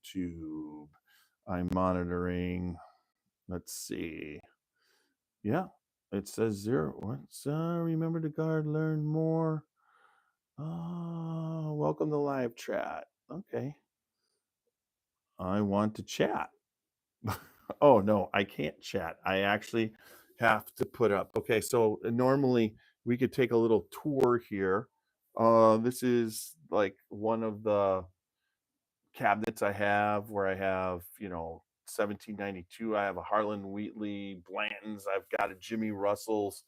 YouTube. I'm monitoring. Let's see. Yeah, it says 0. What's remember to guard, learn more. Welcome to live chat. Okay. I want to chat. Oh, no, I can't chat. I actually have to put up. Okay, so normally we could take a little tour here. This is like one of the cabinets I have where I have, 1792. I have a Harlan Wheatley Blanton's. I've got a Jimmy Russell's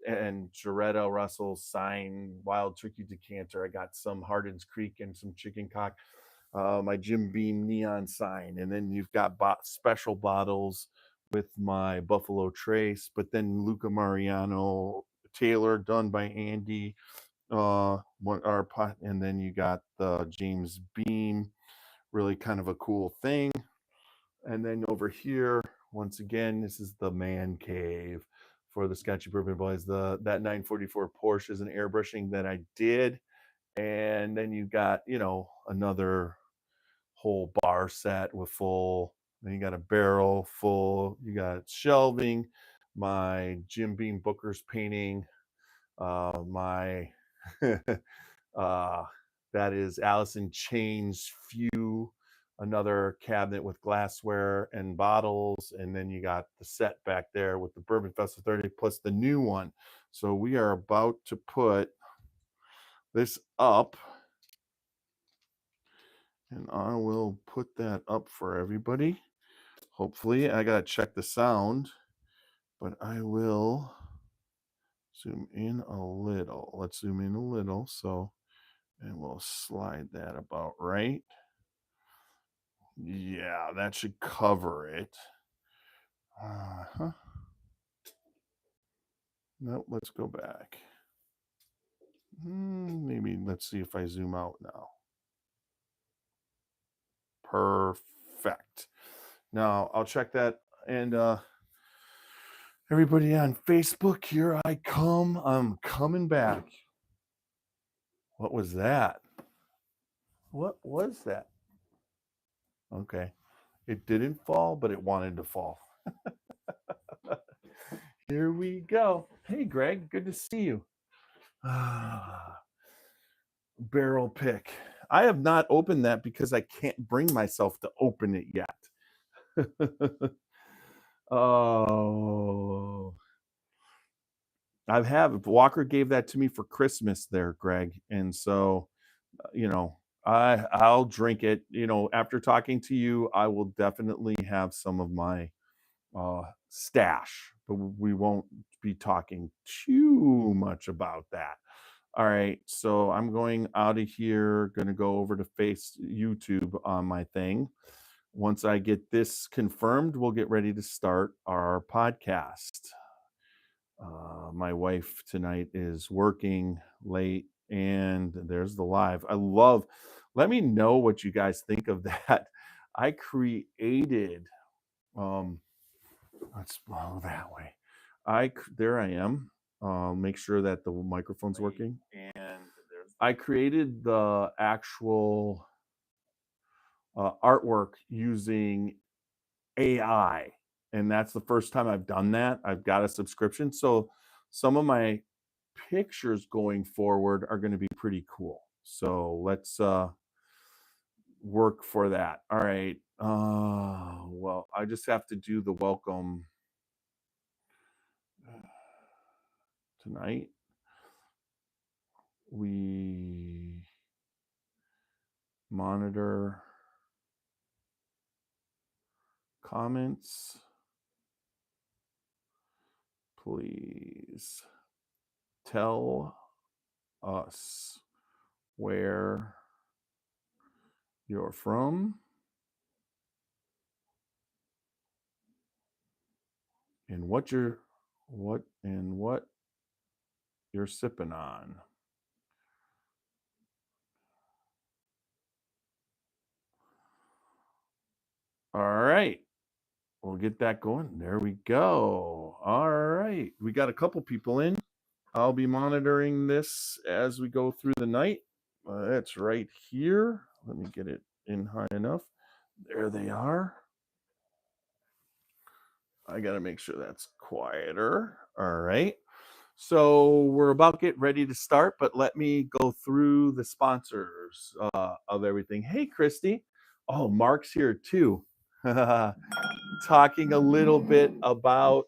and Jaretta Russell's sign Wild Turkey decanter. I got some Hardin's Creek and some Chicken Cock. My Jim Beam neon sign, and then you've got special bottles with my Buffalo Trace, but then Luca Mariano Taylor done by Andy, and then you got the James Beam, really kind of a cool thing. And then over here, once again, this is the man cave for the Scotchy Bourbon Boys. That 944 Porsche is an airbrushing that I did, and then you got another whole bar set with full. Then you got a barrel full. You got shelving. My Jim Beam Booker's painting. My that is Allison Chain's Few. Another cabinet with glassware and bottles, and then you got the set back there with the Bourbon Festival 30 plus the new one. So we are about to put this up. And I will put that up for everybody. Hopefully, I gotta check the sound, but I will zoom in a little. Let's zoom in a little. And we'll slide that about right. Yeah, that should cover it. Nope, let's go back. Maybe let's see if I zoom out now. Perfect. Now I'll check that. And everybody on Facebook, here I come. I'm coming back. What was that? What was that? Okay. It didn't fall, but it wanted to fall. Here we go. Hey, Greg, good to see you. Barrel pick. I have not opened that because I can't bring myself to open it yet. Oh. Walker gave that to me for Christmas there, Greg. And so, I'll drink it. After talking to you, I will definitely have some of my stash, but we won't be talking too much about that. All right, so I'm going out of here, going to go over to YouTube on my thing. Once I get this confirmed, we'll get ready to start our podcast. My wife tonight is working late, and there's the live. Let me know what you guys think of that. I created, let's blow that way. There I am. Make sure that the microphone's working. And I created the actual artwork using AI. And that's the first time I've done that. I've got a subscription. So some of my pictures going forward are going to be pretty cool. So let's work for that. All right. Well, I just have to do the welcome tonight. We monitor comments. Please tell us where you're from and what you're sipping on. All right. We'll get that going. There we go. All right. We got a couple people in. I'll be monitoring this as we go through the night. It's right here. Let me get it in high enough. There they are. I got to make sure that's quieter. All right. So we're about to get ready to start, but let me go through the sponsors of everything. Hey, Christy. Oh, Mark's here too. Talking a little bit about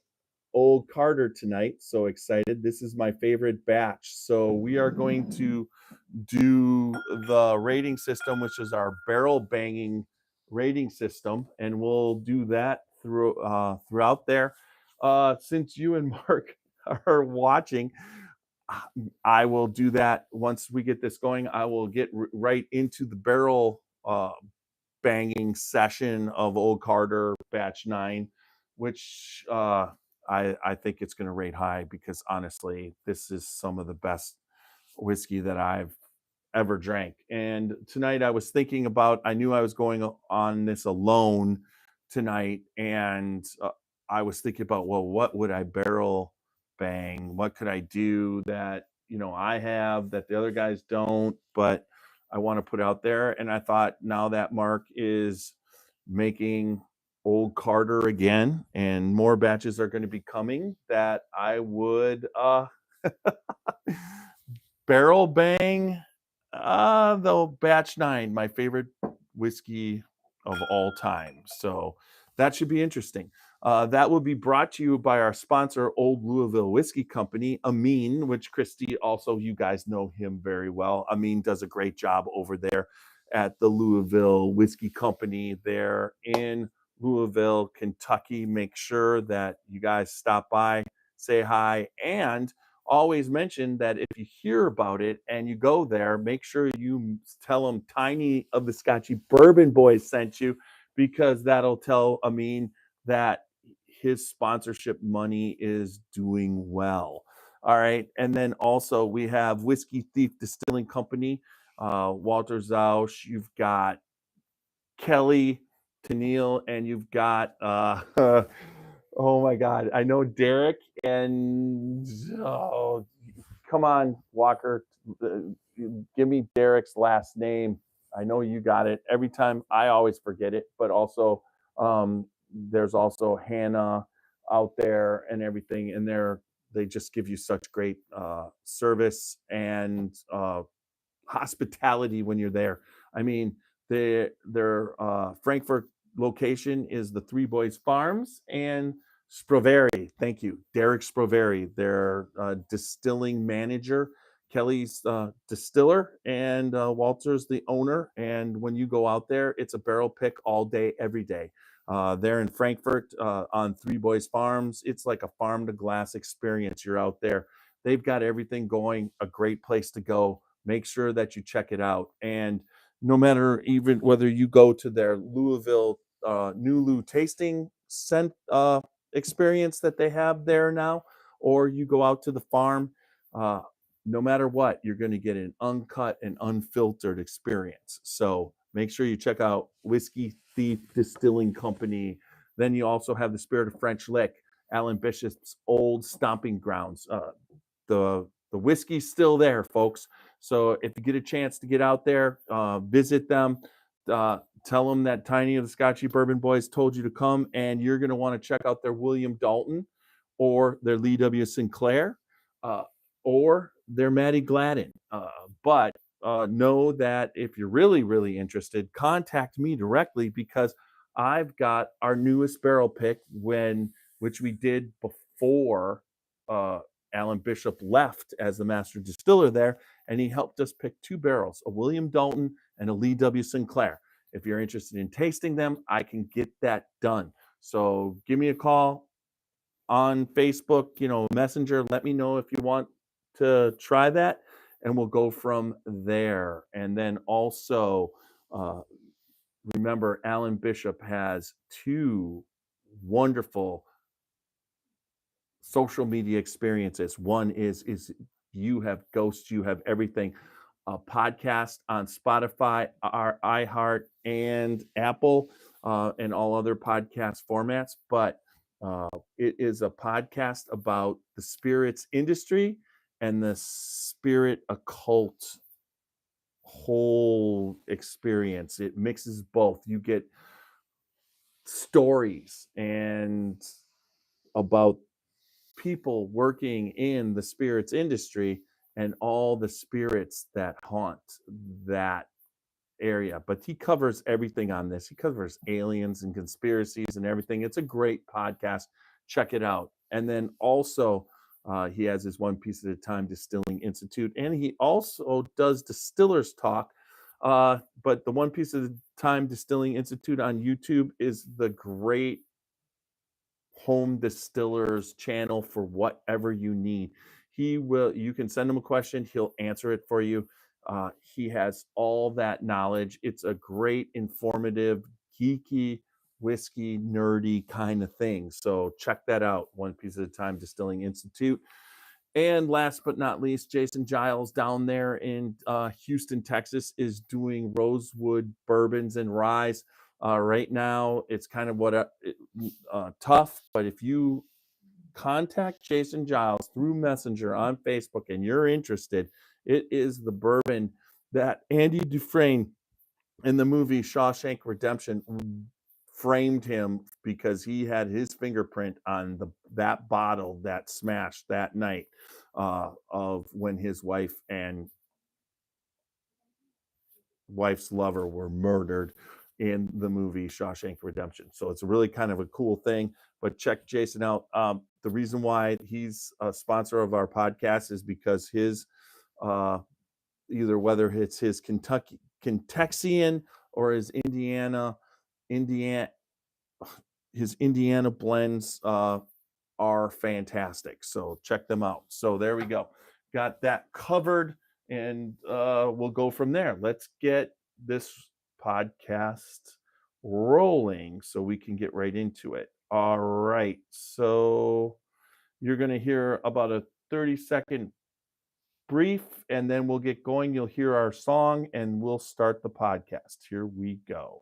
old Carter tonight. So excited. This is my favorite batch. So we are going to do the rating system, which is our barrel banging rating system, and we'll do that throughout there. Since you and Mark are watching, I will do that once we get this going. I will get right into the barrel banging session of Old Carter Batch 9, which I think it's going to rate high because honestly, this is some of the best whiskey that I've ever drank. And tonight I was thinking about, I knew I was going on this alone tonight, and I was thinking about, well, what would I barrel bang? What could I do that, I have that the other guys don't, but I want to put out there. And I thought, now that Mark is making Old Carter again, and more batches are going to be coming, that I would barrel bang the Batch 9, my favorite whiskey of all time. So that should be interesting. That will be brought to you by our sponsor, Old Louisville Whiskey Company, Amin, which Christy, also, you guys know him very well. Amin does a great job over there at the Louisville Whiskey Company there in Louisville, Kentucky. Make sure that you guys stop by, say hi, and always mention that if you hear about it and you go there, make sure you tell them Tiny of the Scotchy Bourbon Boys sent you, because that'll tell Amin that his sponsorship money is doing well. All right. And then also we have Whiskey Thief Distilling Company, Walter Zausch. You've got Kelly Tennille, and you've got oh my God, I know Derek, and come on, Walker, give me Derek's last name. I know you got it. Every time I always forget it, but also there's also Hannah out there and everything, and they just give you such great service and hospitality when you're there. I mean, their Frankfurt location is the Three Boys Farms and Sprovery. Thank you, Derek Sprovery, their distilling manager. Kelly's distiller, and Walter's the owner. And when you go out there, it's a barrel pick all day, every day. They're in Frankfurt on Three Boys Farms. It's like a farm to glass experience. You're out there. They've got everything going, a great place to go. Make sure that you check it out. And no matter even whether you go to their Louisville New Lou tasting experience that they have there now, or you go out to the farm, no matter what, you're going to get an uncut and unfiltered experience. So make sure you check out Whiskey Thief Distilling Company. Then you also have the Spirit of French Lick, Alan Bishop's old stomping grounds. The whiskey's still there, folks. So if you get a chance to get out there, visit them. Tell them that Tiny of the Scotchy Bourbon Boys told you to come, and you're going to want to check out their William Dalton, or their Lee W. Sinclair, uh, or their Maddie Gladden. But know that if you're really, really interested, contact me directly, because I've got our newest barrel pick, which we did before Alan Bishop left as the master distiller there, and he helped us pick two barrels, a William Dalton and a Lee W. Sinclair. If you're interested in tasting them, I can get that done. So give me a call on Facebook, Messenger. Let me know if you want to try that, and we'll go from there. And then also, remember, Alan Bishop has two wonderful social media experiences. One is you have Ghost, you have everything, a podcast on Spotify, our iHeart, and Apple, and all other podcast formats. But it is a podcast about the spirits industry and the spirit occult whole experience. It mixes both. You get stories and about people working in the spirits industry and all the spirits that haunt that area. But he covers everything on this. He covers aliens and conspiracies and everything. It's a great podcast. Check it out. And then also, he has his One Piece at a Time Distilling Institute, and he also does Distillers Talk. But the One Piece at a Time Distilling Institute on YouTube is the great home distillers channel for whatever you need. You can send him a question, he'll answer it for you. He has all that knowledge. It's a great, informative, geeky, whiskey, nerdy kind of thing. So check that out. One Piece at a Time Distilling Institute. And last but not least, Jason Giles down there in Houston, Texas, is doing Rosewood bourbons and ryes. Right now, it's kind of tough, but if you contact Jason Giles through Messenger on Facebook and you're interested, it is the bourbon that Andy Dufresne in the movie Shawshank Redemption framed him because he had his fingerprint on that bottle that smashed that night of when his wife and wife's lover were murdered in the movie Shawshank Redemption. So it's really kind of a cool thing. But check Jason out. The reason why he's a sponsor of our podcast is because his either whether it's his Kentuckian or his Indiana his Indiana blends are fantastic. So check them out. So there we go. Got that covered, and we'll go from there. Let's get this podcast rolling so we can get right into it. All right. So you're going to hear about a 30-second brief, and then we'll get going. You'll hear our song, and we'll start the podcast. Here we go.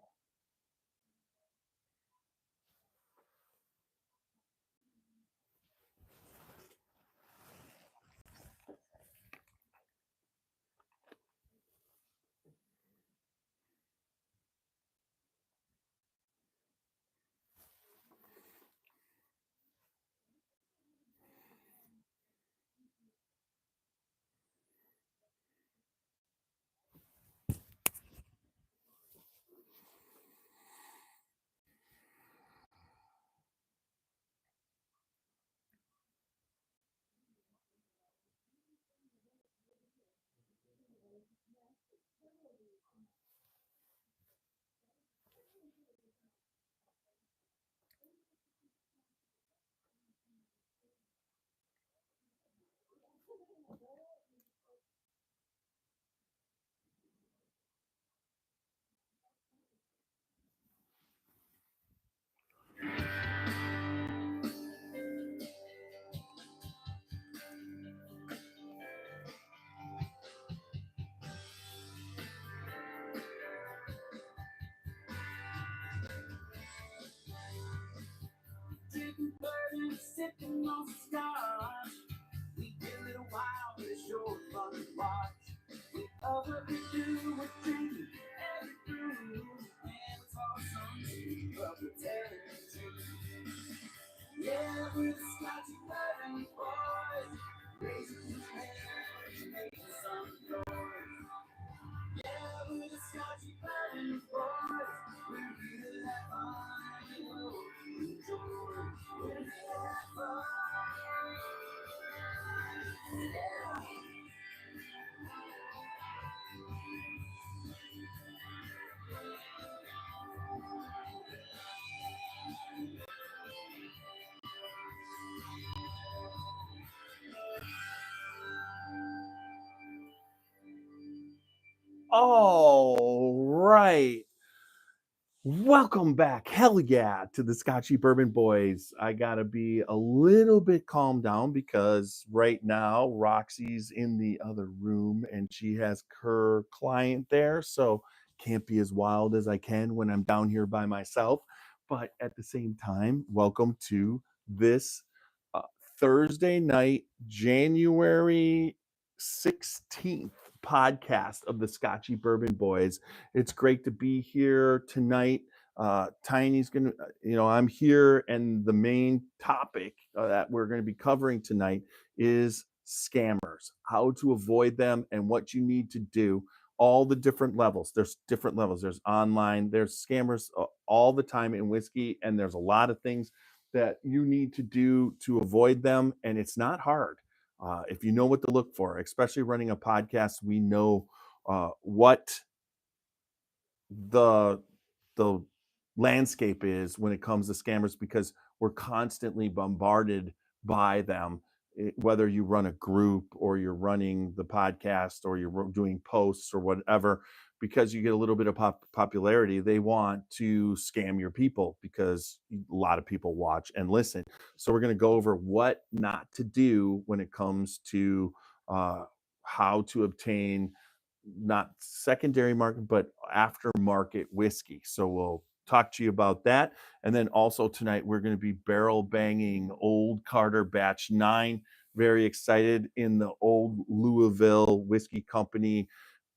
Drinking bourbon, sipping on scotch. We get a little wild, but it's sure fun to watch. We love what we do, we're drinking every brew, and it's awesome, but we're telling the truth. Yeah, we're the Scotchy bourbon boys, raising your hand, making some noise. Yeah, we're the Scotchy bourbon boys, we're here to have fun, you know, enjoy. We're here to have fun. Yeah. All right. Welcome back. Hell yeah, to the Scotchy Bourbon Boys. I got to be a little bit calmed down because right now Roxy's in the other room and she has her client there. So can't be as wild as I can when I'm down here by myself. But at the same time, welcome to this uh, Thursday night, January 16th podcast of the Scotchy Bourbon Boys. It's great to be here tonight. Tiny's gonna, I'm here, and the main topic that we're going to be covering tonight is scammers, how to avoid them, and what you need to do. All the different levels. There's different levels. There's online. There's scammers all the time in whiskey, and there's a lot of things that you need to do to avoid them, and it's not hard. If you know what to look for, especially running a podcast, we know what the the landscape is when it comes to scammers, because we're constantly bombarded by them. Whether you run a group or you're running the podcast or you're doing posts or whatever, because you get a little bit of popularity, they want to scam your people because a lot of people watch and listen. So we're going to go over what not to do when it comes to uh, how to obtain not secondary market, but aftermarket whiskey. So we'll talk to you about that. And then also tonight, we're going to be barrel banging Old Carter Batch 9. Very excited in the Old Louisville Whiskey Company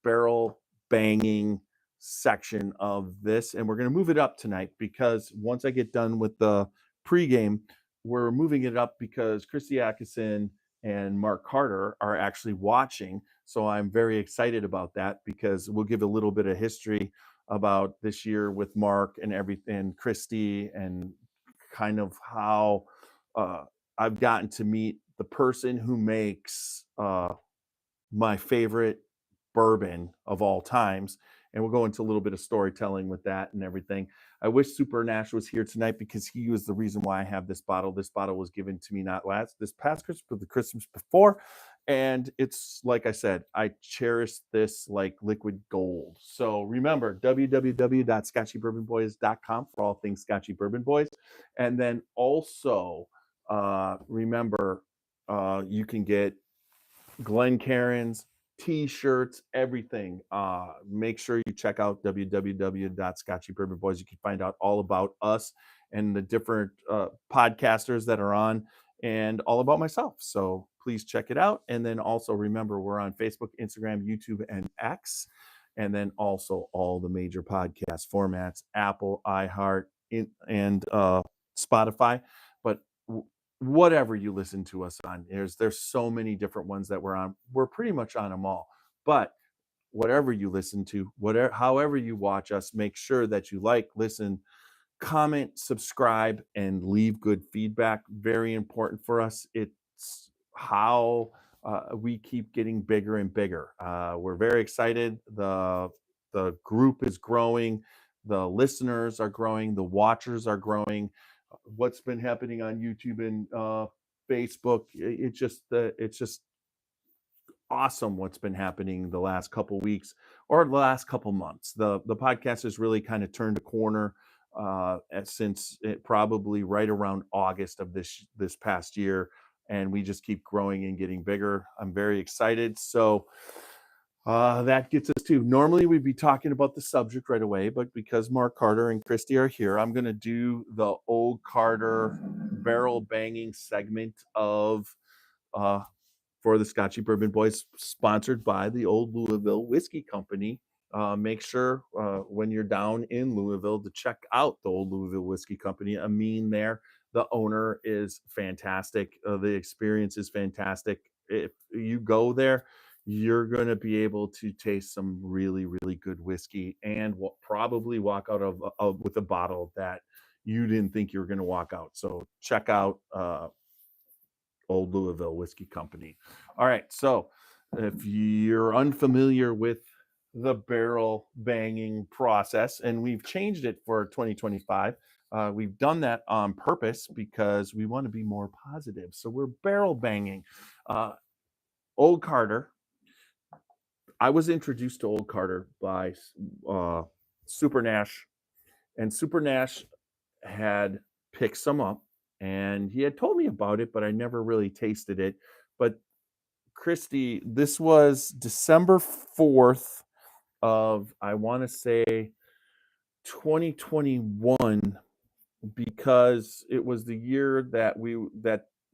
barrel banging section of this. And we're going to move it up tonight because once I get done with the pregame, we're moving it up because Christy Atkinson and Mark Carter are actually watching. So I'm very excited about that because we'll give a little bit of history about this year with Mark and everything, Christy, and kind of how I've gotten to meet the person who makes my favorite bourbon of all times. And we'll go into a little bit of storytelling with that and everything. I wish Super Nash was here tonight because he was the reason why I have this bottle. This bottle was given to me not this past Christmas, but the Christmas before. And it's like I said, I cherish this like liquid gold. So remember, www.scotchybourbonboys.com for all things Scotchy Bourbon Boys. And then also remember, you can get Glencairns, t-shirts, everything. Make sure you check out www.scotchybourbonboys. You can find out all about us and the different podcasters that are on, and all about myself. So please check it out. And then also remember, we're on Facebook, Instagram, YouTube, and X. And then also all the major podcast formats, Apple, iHeart, and Spotify. But whatever you listen to us on, there's so many different ones that we're on. We're pretty much on them all. But whatever you listen to, whatever, however you watch us, make sure that you like, listen, comment, subscribe, and leave good feedback. Very important for us. It's how we keep getting bigger and bigger. We're very excited. The group is growing. The listeners are growing. The watchers are growing. What's been happening on YouTube and Facebook? It's just awesome what's been happening the last couple weeks or the last couple months. The podcast has really kind of turned a corner since it probably right around August of this past year, and we just keep growing and getting bigger. I'm very excited. So that gets us to, normally we'd be talking about the subject right away, but because Mark Carter and Christy are here, I'm going to do the Old Carter barrel banging segment of for the Scotchy Bourbon Boys, sponsored by the Old Louisville Whiskey Company. Make sure when you're down in Louisville to check out the Old Louisville Whiskey Company. Amin there, the owner, is fantastic. The experience is fantastic. If you go there, you're going to be able to taste some really, really good whiskey and probably walk out with a bottle that you didn't think you were going to walk out. So check out Old Louisville Whiskey Company. All right, so if you're unfamiliar with the barrel banging process, and we've changed it for 2025, we've done that on purpose because we want to be more positive. So we're barrel banging. Old Carter. I was introduced to Old Carter by Super Nash, and Super Nash had picked some up, and he had told me about it, but I never really tasted it. But Christy, this was December 4th of, I want to say, 2021, because it was the year that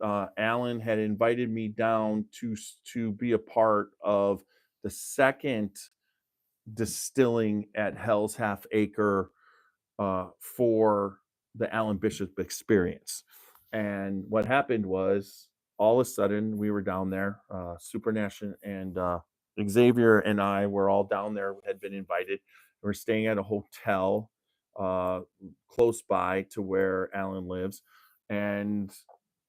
Alan had invited me down to be a part of the second distilling at Hell's Half Acre for the Alan Bishop experience. And what happened was, all of a sudden, we were down there, Super Nation and Xavier and I were all down there, had been invited. We were staying at a hotel uh, close by to where Alan lives. And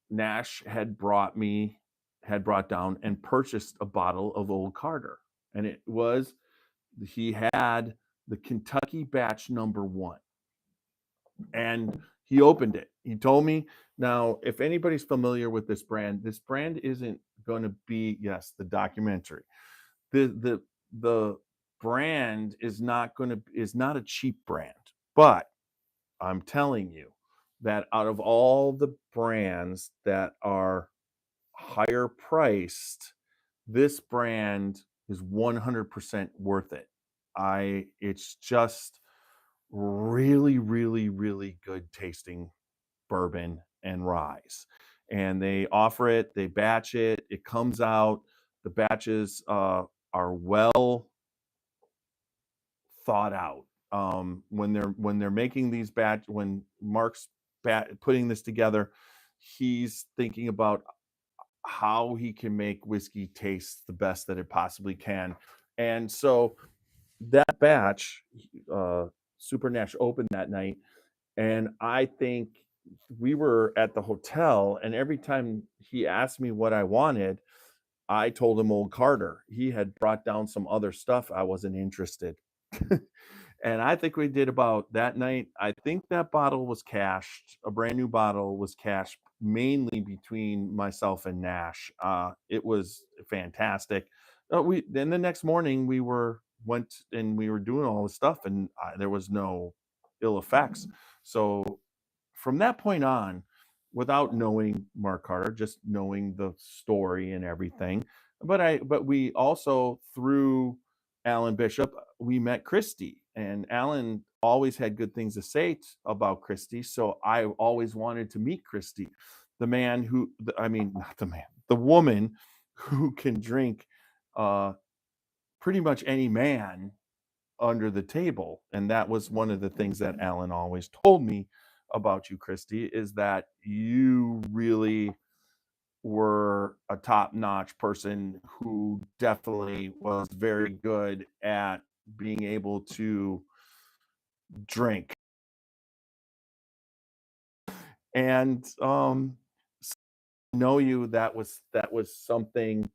Nash had brought down and purchased a bottle of Old Carter. And he had the Kentucky batch #1. And he opened it. He told me, now, if anybody's familiar with this brand isn't going to be, yes, the documentary. The brand is not a cheap brand, but I'm telling you that out of all the brands that are higher priced, this brand is 100% worth it. It's just really, really, really good tasting bourbon and ryes. And they offer it, they batch it, it comes out. The batches are well thought out. When they're making these when Mark's putting this together, he's thinking about how he can make whiskey taste the best that it possibly can. And so that batch, Super Nash opened that night, and I think we were at the hotel, and every time he asked me what I wanted, I told him Old Carter. He had brought down some other stuff. I wasn't interested. And I think we did about that night. I think that bottle was cashed. A brand new bottle was cashed mainly between myself and Nash. It was fantastic. We then the next morning we went and we were doing all this stuff, and there was no ill effects. So from that point on, without knowing Mark Carter, just knowing the story and everything, but we also, through Alan Bishop, we met Christy, and Alan always had good things to say about Christy. So I always wanted to meet Christy, not the man, the woman who can drink pretty much any man under the table. And that was one of the things that Alan always told me about you, Christy, is that you really were a top-notch person who definitely was very good at being able to drink. And know you, that was something,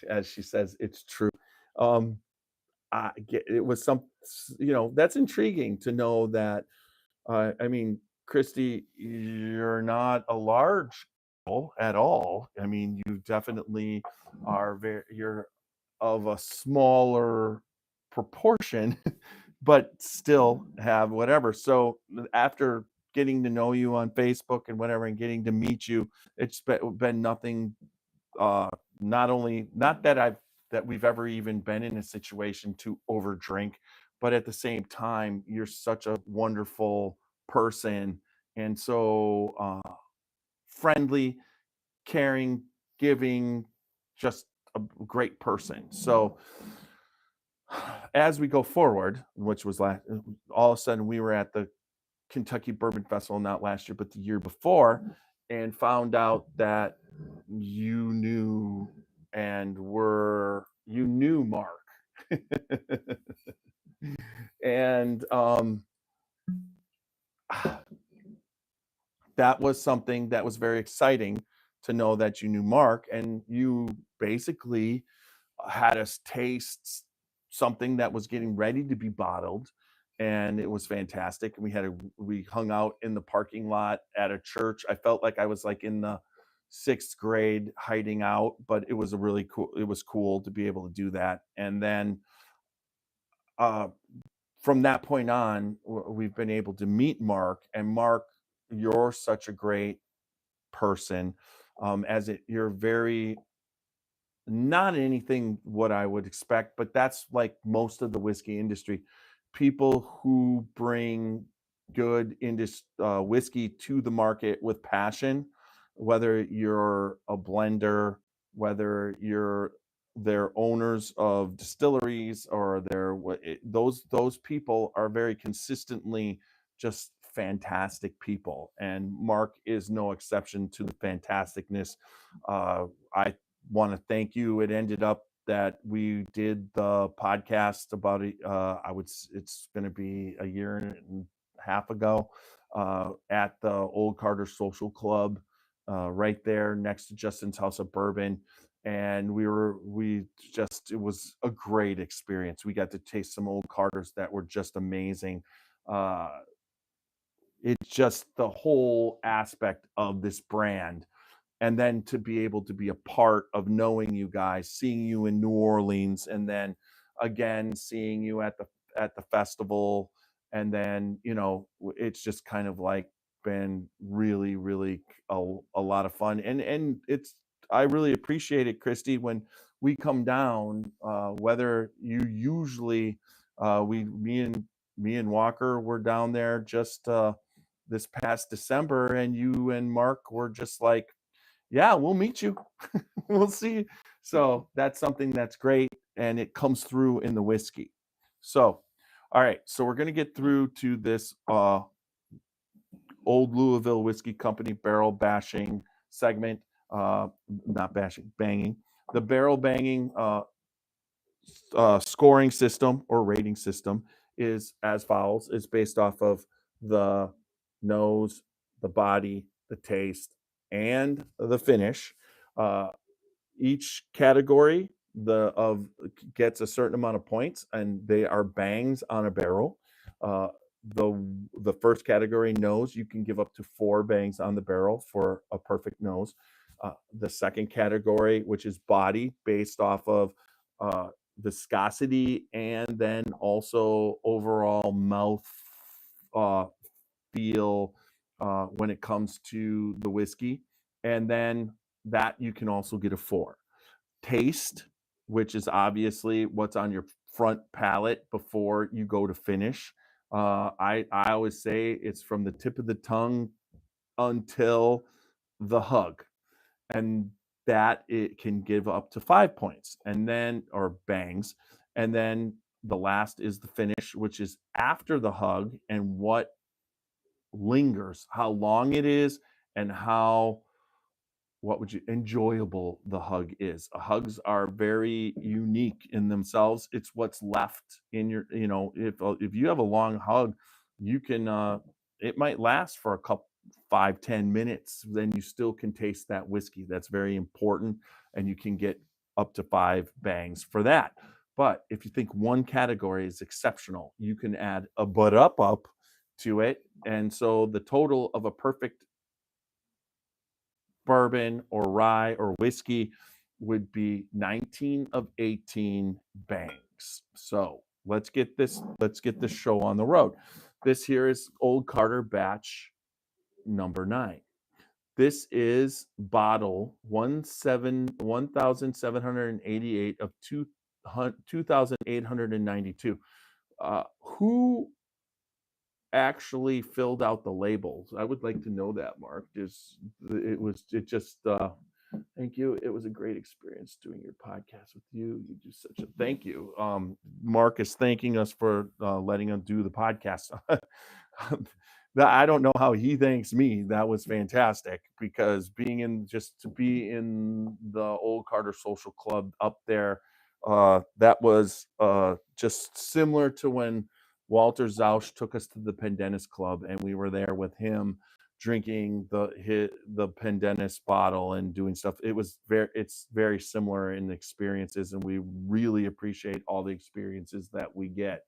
as she says, it's true. um it was that's intriguing to know that. I mean, Christy, you're not a large girl at all. I mean, you definitely you're of a smaller proportion, but still have whatever. So after getting to know you on Facebook and whatever, and getting to meet you, it's been nothing. Not that we've ever even been in a situation to overdrink, but at the same time, you're such a wonderful person, and so friendly, caring, giving, just a great person. So as we go forward, which was all of a sudden we were at the Kentucky Bourbon Festival, not last year, but the year before, and found out that you knew you knew Mark. And that was something that was very exciting, to know that you knew Mark, and you basically had us taste something that was getting ready to be bottled, and it was fantastic. And we hung out in the parking lot at a church. I felt like I was like in the 6th grade hiding out, but it was cool to be able to do that. And then uh from that point on, we've been able to meet Mark, and Mark, you're such a great person. You're very, not anything what I would expect, but that's like most of the whiskey industry. People who bring good whiskey to the market with passion, whether you're a blender, whether they're owners of distilleries, or those people are very consistently just fantastic people, and Mark is no exception to the fantasticness. I want to thank you. It ended up that we did the podcast about it's going to be a year and a half ago, at the Old Carter Social Club, right there next to Justin's House of Bourbon. And it was a great experience. We got to taste some Old Carters that were just amazing. Uh, it's just the whole aspect of this brand, and then to be able to be a part of knowing you guys, seeing you in New Orleans, and then again seeing you at the festival, and then it's just kind of like been really, really a lot of fun, and it's I really appreciate it, Christy, when we come down. Whether you usually we me and Walker were down there just this past December, and you and Mark were just like, yeah, we'll meet you. We'll see. So that's something that's great, and it comes through in the whiskey. So, all right. So we're gonna get through to this Old Louisville Whiskey Company barrel bashing segment. Not bashing, banging. The barrel banging scoring system or rating system is as follows. It's based off of the nose, the body, the taste, and the finish. Uh, each category gets a certain amount of points, and they are bangs on a barrel. Uh, the the first category, nose, you can give up to 4 bangs on the barrel for a perfect nose. The second category, which is body, based off of viscosity and then also overall mouth uh, feel when it comes to the whiskey. And then that you can also get a 4. Taste, which is obviously what's on your front palate before you go to finish. I always say it's from the tip of the tongue until the hug, and that it can give up to 5 points, and then or bangs. And then the last is the finish, which is after the hug and what lingers, how long it is, and how what would you enjoyable the hug is. Hugs are very unique in themselves. It's what's left in your, if you have a long hug, you can it might last for a couple 5-10 minutes, then you still can taste that whiskey. That's very important, and you can get up to 5 bangs for that. But if you think one category is exceptional, you can add a but up to it, and so the total of a perfect bourbon or rye or whiskey would be 19 of 18 bangs. So let's get this show on the road. This here is Old Carter batch number 9. This is bottle 1788 of 2892. Who actually filled out the labels? I would like to know that, Mark. Thank you. It was a great experience doing your podcast with you. You do such a thank you. Mark is thanking us for letting him do the podcast. I don't know how he thanks me. That was fantastic, because to be in the Old Carter Social Club up there, that was just similar to when Walter Zausch took us to the Pendennis Club, and we were there with him drinking the Pendennis bottle and doing stuff. It's very similar in experiences, and we really appreciate all the experiences that we get.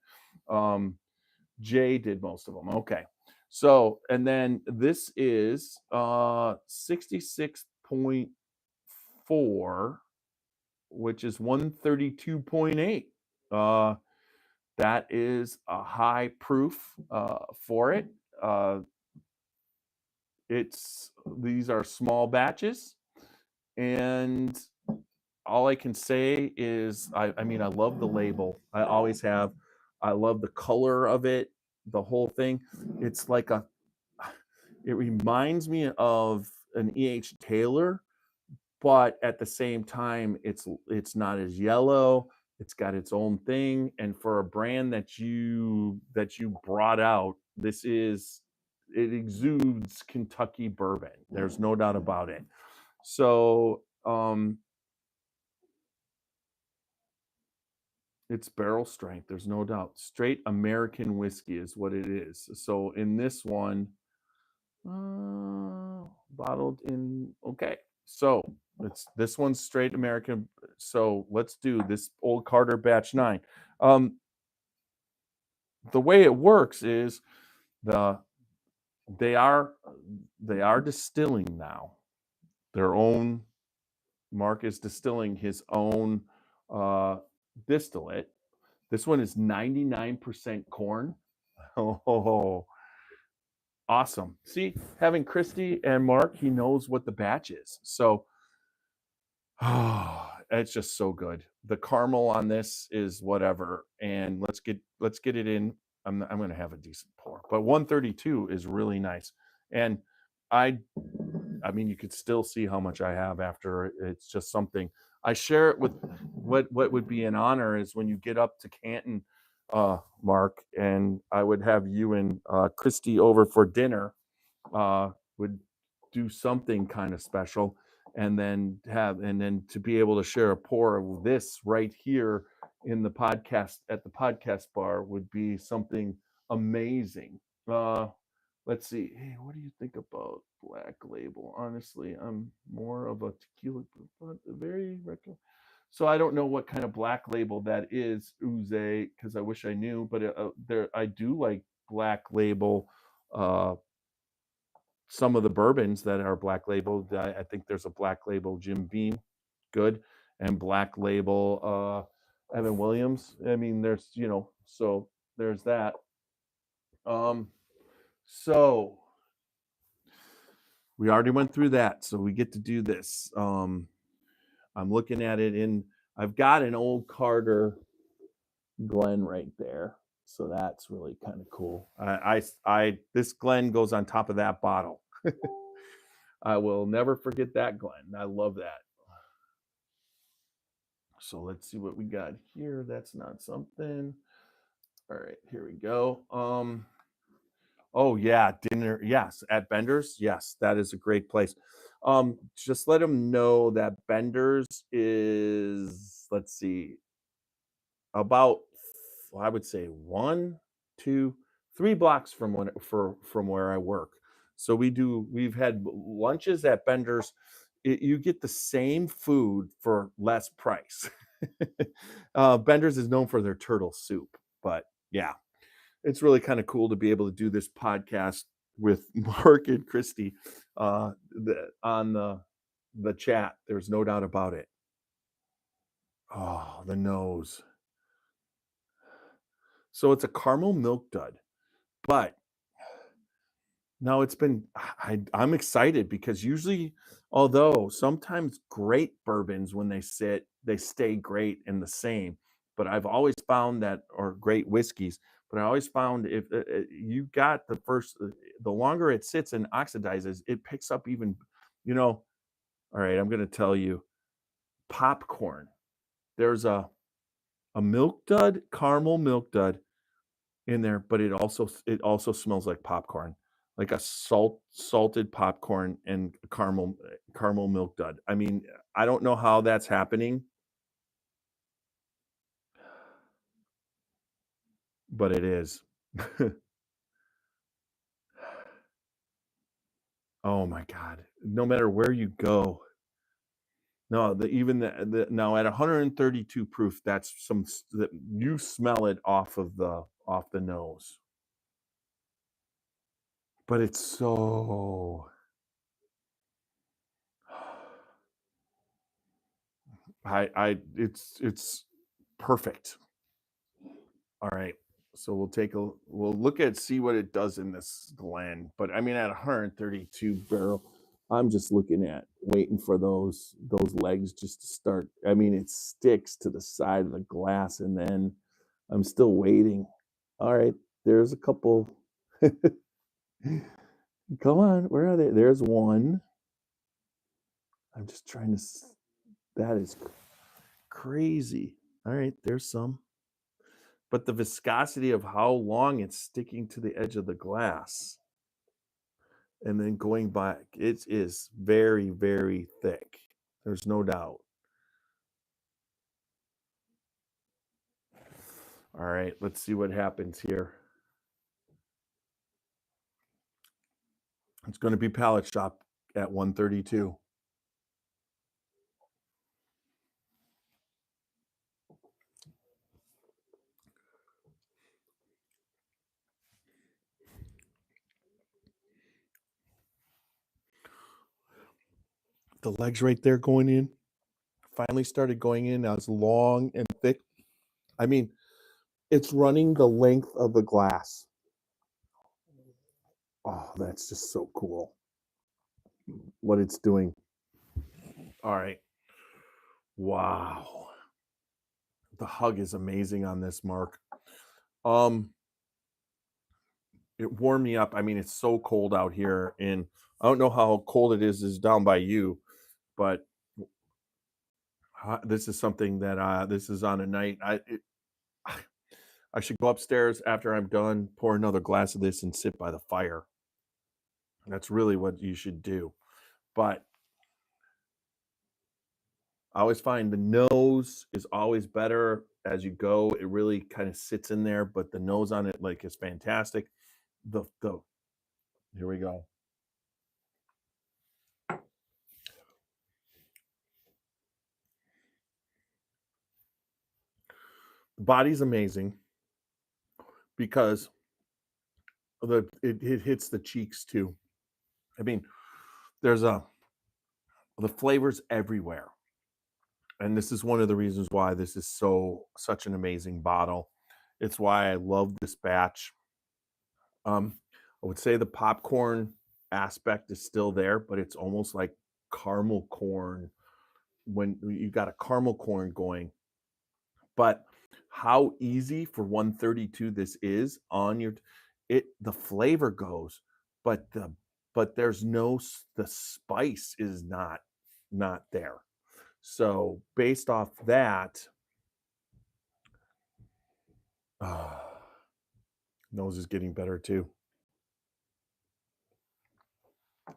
Jay did most of them. Okay. So, and then this is 66.4, which is 132.8. That is a high proof for it. These are small batches, and all I can say is I mean, I love the label. I always have. I love the color of it, the whole thing. It's like it reminds me of an E.H. Taylor, but at the same time, it's not as yellow. It's got its own thing, and for a brand that you brought out It exudes Kentucky bourbon. There's no doubt about it. So it's barrel strength. There's no doubt. Straight American whiskey is what it is. So in this one, bottled in, okay. So this one's straight American. So let's do this old Carter Batch 9. The way it works is they are distilling now. Their own Mark is distilling his own distillate. This one is 99% corn. Oh, awesome. See, having Christy and Mark, he knows what the batch is. So it's just so good. The caramel on this is whatever. And let's get it in. I'm going to have a decent pour. But 132 is really nice. And I mean, you could still see how much I have after. It's just something. I share it with what would be an honor is when you get up to Canton, Mark, and I would have you and Christy over for dinner, would do something kind of special, and then to be able to share a pour of this right here in the podcast at the podcast bar would be something amazing. Let's see. Hey, what do you think about Black Label? Honestly, I'm more of a tequila, but so I don't know what kind of Black Label that is, Uze, because I wish I knew. But I do like Black Label. Some of the bourbons that are Black Label. I think there's a Black Label Jim Beam, good, and Black Label Evan Williams. I mean, there's so there's that. So we already went through that, so we get to do this. I'm looking at it I've got an old Carter Glen right there, so that's really kind of cool. This Glen goes on top of that bottle. I will never forget that Glen. I love that. So let's see what we got here. That's not something. All right, here we go. Oh yeah, dinner. Yes, at Bender's. Yes, that is a great place. Just let them know that Bender's is, let's see, about, I would say 1, 2, 3 blocks from where I work. So we've had lunches at Bender's. You get the same food for less price. Bender's is known for their turtle soup, but yeah, it's really kind of cool to be able to do this podcast with Mark and Christy on the chat. There's no doubt about it. Oh, the nose. So it's a caramel milk dud, but no, I'm excited because usually, although sometimes great bourbons, when they sit, they stay great in the same. But I've always found that, or great whiskeys, but I always found if you got the longer it sits and oxidizes, it picks up even, all right, I'm going to tell you, popcorn. There's a milk dud, caramel milk dud in there, but it also smells like popcorn, like a salted popcorn and caramel milk dud. I mean, I don't know how that's happening, but it is. Oh my God! No matter where you go, no, now at 132 proof, that's that you smell it off the nose, but it's so. It's perfect. All right. So we'll see what it does in this Glen. But I mean, at 132 barrel, I'm just waiting for those legs just to start. I mean, it sticks to the side of the glass, and then I'm still waiting. All right, there's a couple. Come on, where are they? There's one. I'm just trying to. That is crazy. All right, there's some. but the viscosity of how long it's sticking to the edge of the glass and then going back, it is very, very thick. There's no doubt. All right, let's see what happens here. It's going to be pallet shop at 132. The legs right there going in finally started going in as long and thick. I mean, it's running the length of the glass. Oh, that's just so cool what it's doing. All right. Wow. The hug is amazing on this, Mark. It warmed me up. I mean, it's so cold out here, and I don't know how cold it is down by you, but this is something that this is on a night. I should go upstairs after I'm done, pour another glass of this, and sit by the fire. That's really what you should do. But I always find the nose is always better as you go. It really kind of sits in there, but the nose on it like is fantastic. The Here we go. The body's amazing because it hits the cheeks too. I mean, there's the flavors everywhere. And this is one of the reasons why this is such an amazing bottle. It's why I love this batch. I would say the popcorn aspect is still there, but it's almost like caramel corn when you got a caramel corn going. But how easy for 132 this is on the flavor goes, but there's the spice is not there. So based off that, nose is getting better too. A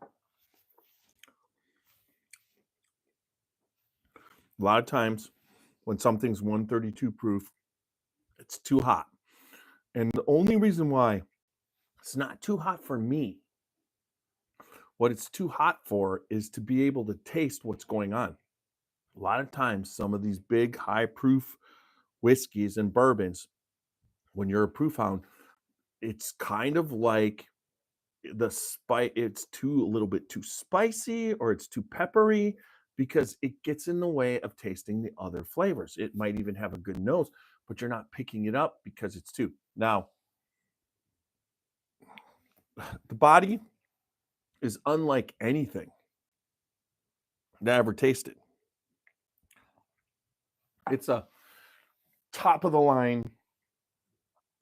lot of times when something's 132 proof, it's too hot. And the only reason why it's not too hot for me, what it's too hot for is to be able to taste what's going on. A lot of times, some of these big high proof whiskeys and bourbons, when you're a proof hound, it's kind of like the spice, it's a little bit too spicy or it's too peppery because it gets in the way of tasting the other flavors. It might even have a good nose, but you're not picking it up because it's too. Now, the body is unlike anything that I ever tasted. It's a top of the line,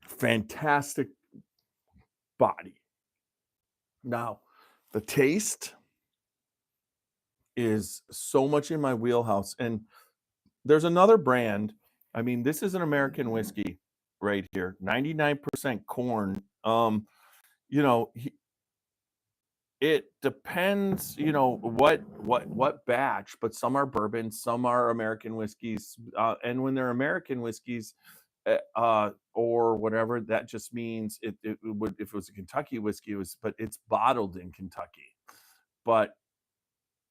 fantastic body. Now, the taste is so much in my wheelhouse. And there's another brand. I mean, this is an American whiskey right here, 99% corn. You know, it depends, what batch, but some are bourbon, some are American whiskeys. And when they're American whiskeys, or whatever, that just means it would, if it was a Kentucky whiskey, but it's bottled in Kentucky, but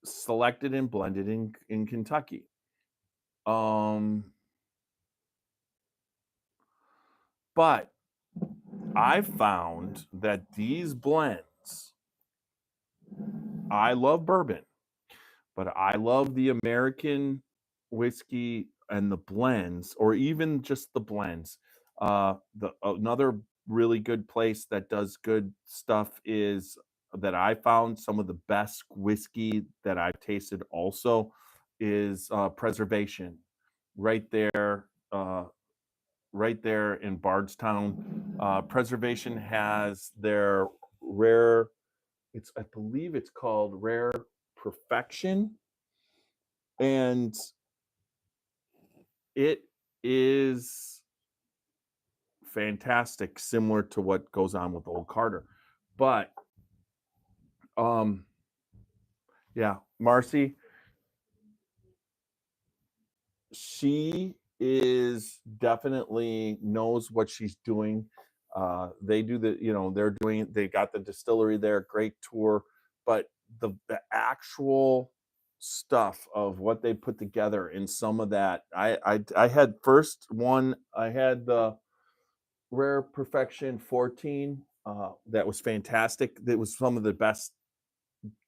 selected and blended in Kentucky. But I found that these blends, I love bourbon, but I love the American whiskey and the blends, or even just the blends. Another really good place that does good stuff is that I found some of the best whiskey that I've tasted also is Preservation, right there, right there in Bardstown. Preservation has their rare. I believe it's called Rare Perfection, and it is fantastic, similar to what goes on with Old Carter. But yeah, Marcy, she is definitely knows what she's doing. They do they got the distillery there, great tour, but the actual stuff of what they put together in some of that, I had first one, I had the Rare Perfection 14. That was fantastic. That was some of the best.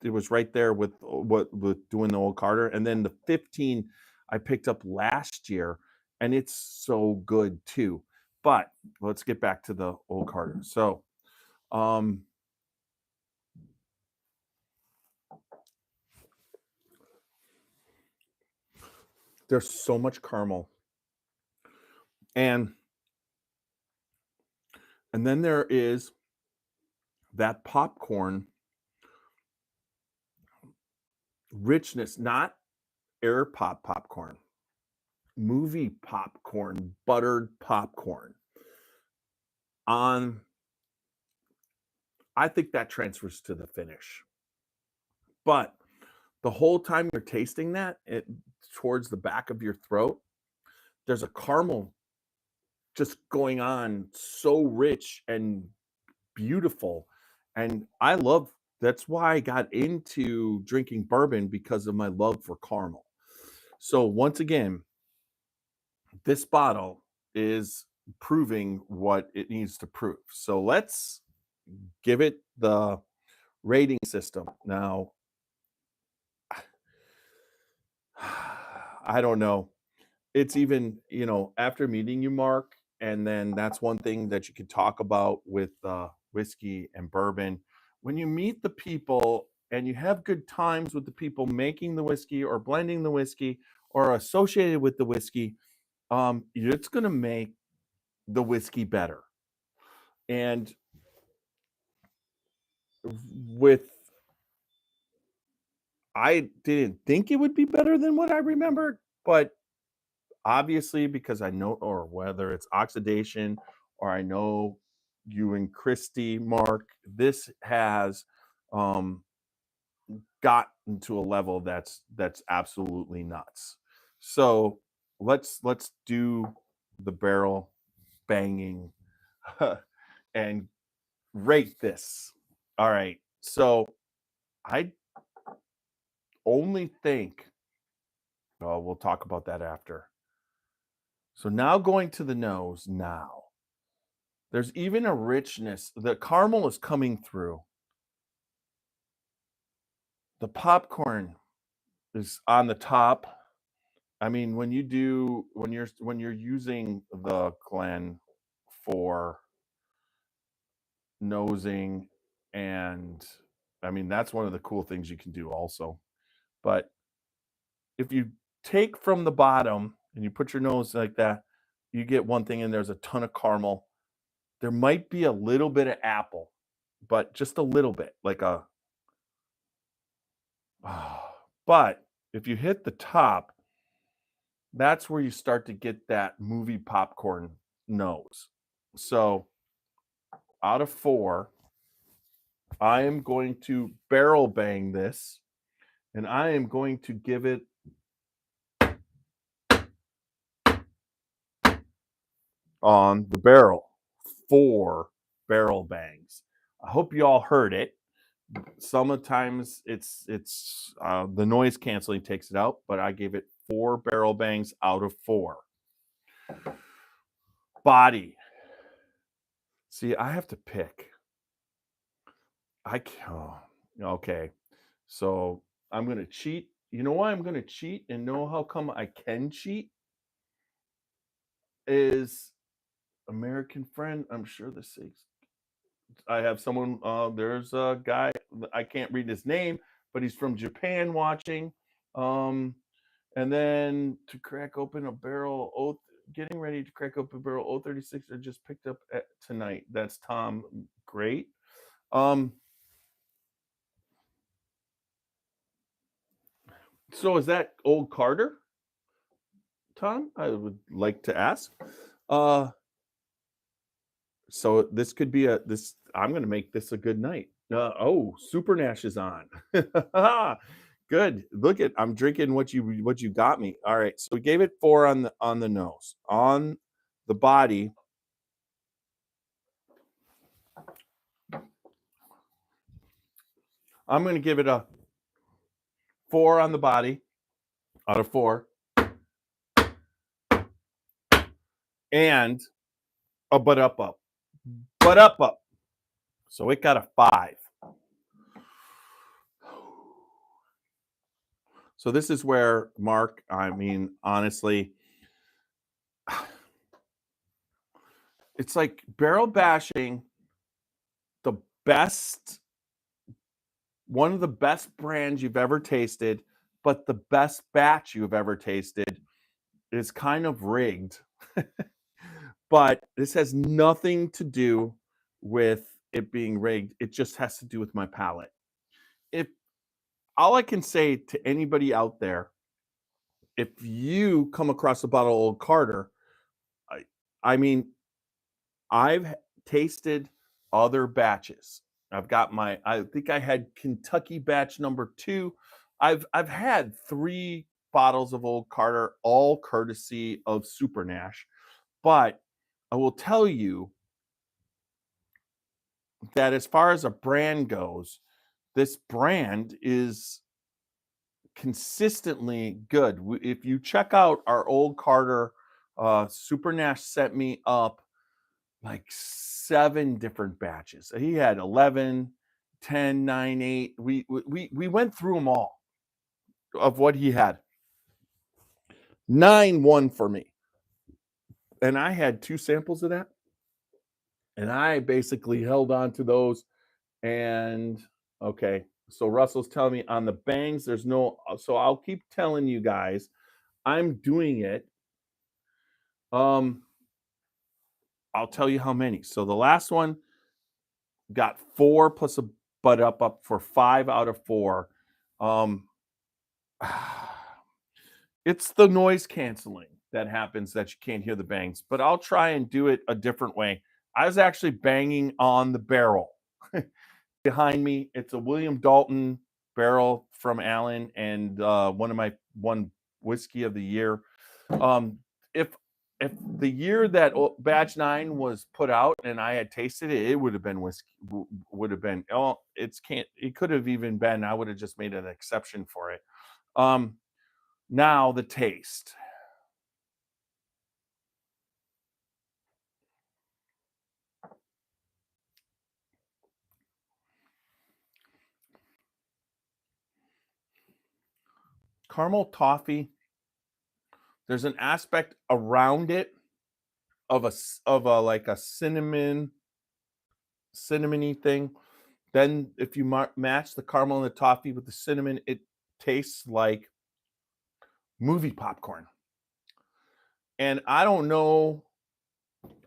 It was right there with what with doing the Old Carter, and then the 15 I picked up last year, and it's so good too. But let's get back to the Old Carter. So, there's so much caramel, and then there is that popcorn richness, not air popcorn, movie popcorn, buttered popcorn. On, I think that transfers to the finish, but the whole time you're tasting that, it towards the back of your throat, there's a caramel just going on, so rich and beautiful. And I love that's why I got into drinking bourbon, because of my love for caramel. So once again, this bottle is proving what it needs to prove. So let's give it the rating system. Now, I don't know. It's even, after meeting you, Mark, and then that's one thing that you could talk about with whiskey and bourbon. When you meet the people and you have good times with the people making the whiskey or blending the whiskey or associated with the whiskey, it's going to make the whiskey better. And with, I didn't think it would be better than what I remembered, but obviously, because I know, or whether it's oxidation, or I know you and Christy, Mark, this has gotten to a level that's absolutely nuts. So let's do the barrel banging and rate this. All right. So I only think, oh, we'll talk about that after. So now going to the nose now. There's even a richness. The caramel is coming through. The popcorn is on the top. I mean, when you're using the Glen for nosing, and I mean that's one of the cool things you can do also. But if you take from the bottom and you put your nose like that, you get one thing, and there's a ton of caramel. There might be a little bit of apple, but just a little bit, like a but if you hit the top, that's where you start to get that movie popcorn nose. So out of 4, I am going to barrel bang this, and I am going to give it on the barrel 4 barrel bangs. I hope you all heard it. Sometimes it's the noise canceling takes it out, but I gave it 4 barrel bangs out of 4. Body. See, I have to pick. I can't. Oh, okay. So I'm going to cheat. You know why I'm going to cheat, and know how come I can cheat? Is American friend. I'm sure this is. I have someone. There's a guy. I can't read his name, but he's from Japan watching. And then to crack open a barrel. Getting ready to crack open a barrel 036 I just picked up tonight. That's Tom. Great. So is that Old Carter, Tom? I would like to ask. So this could be I'm going to make this a good night. Oh, Super Nash is on. Good. Look at, I'm drinking what you got me. All right. So we gave it 4 on the nose. On the body, I'm going to give it a 4 on the body out of 4, and a but up. So it got a 5. So this is where, Mark, I mean, honestly, it's like barrel bashing the best, one of the best brands you've ever tasted, but the best batch you've ever tasted is kind of rigged. But this has nothing to do with it being rigged. It just has to do with my palate. If all I can say to anybody out there, if you come across a bottle of Old Carter, I mean, I've tasted other batches. I think I had Kentucky batch number 2. I've had 3 bottles of Old Carter, all courtesy of Super Nash. But I will tell you that as far as a brand goes, this brand is consistently good. If you check out our Old Carter, Super Nash set me up like 7 different batches. He had 11, 10, 9, 8. We went through them all of what he had. 9 won for me. And I had 2 samples of that. And I basically held on to those. And okay, so Russell's telling me on the bangs, there's no, so I'll keep telling you guys, I'm doing it. I'll tell you how many. So the last one got 4 plus a butt up for 5 out of 4. It's the noise canceling that happens that you can't hear the bangs, but I'll try and do it a different way. I was actually banging on the barrel behind me. It's a William Dalton barrel from Allen, and one whiskey of the year. If the year that Batch9 was put out and I had tasted it, it would have been whiskey. Would have been, oh, it could have even been. I would have just made an exception for it. Now the taste. Caramel toffee. There's an aspect around it of a like a cinnamony thing. Then if you match the caramel and the toffee with the cinnamon, it tastes like movie popcorn. And I don't know,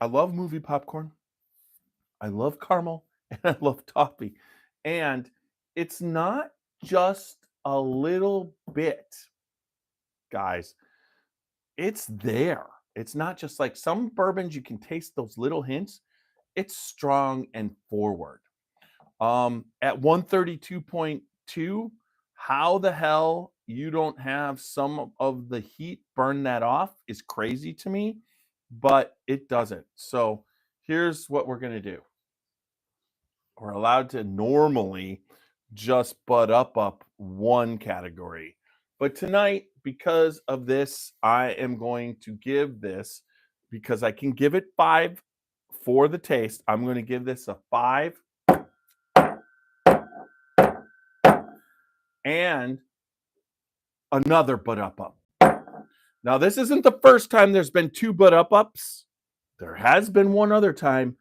I love movie popcorn. I love caramel and I love toffee. And it's not just a little bit, guys. It's there. It's not just like some bourbons, you can taste those little hints. It's strong and forward. At 132.2, how the hell you don't have some of the heat burn that off is crazy to me, but it doesn't. So here's what we're going to do. We're allowed to normally just butt up one category. But tonight, because of this, I am going to give this, because I can give it 5 for the taste, I'm going to give this a 5. And another butt up. Now, this isn't the first time there's been 2 butt ups. There has been one other time,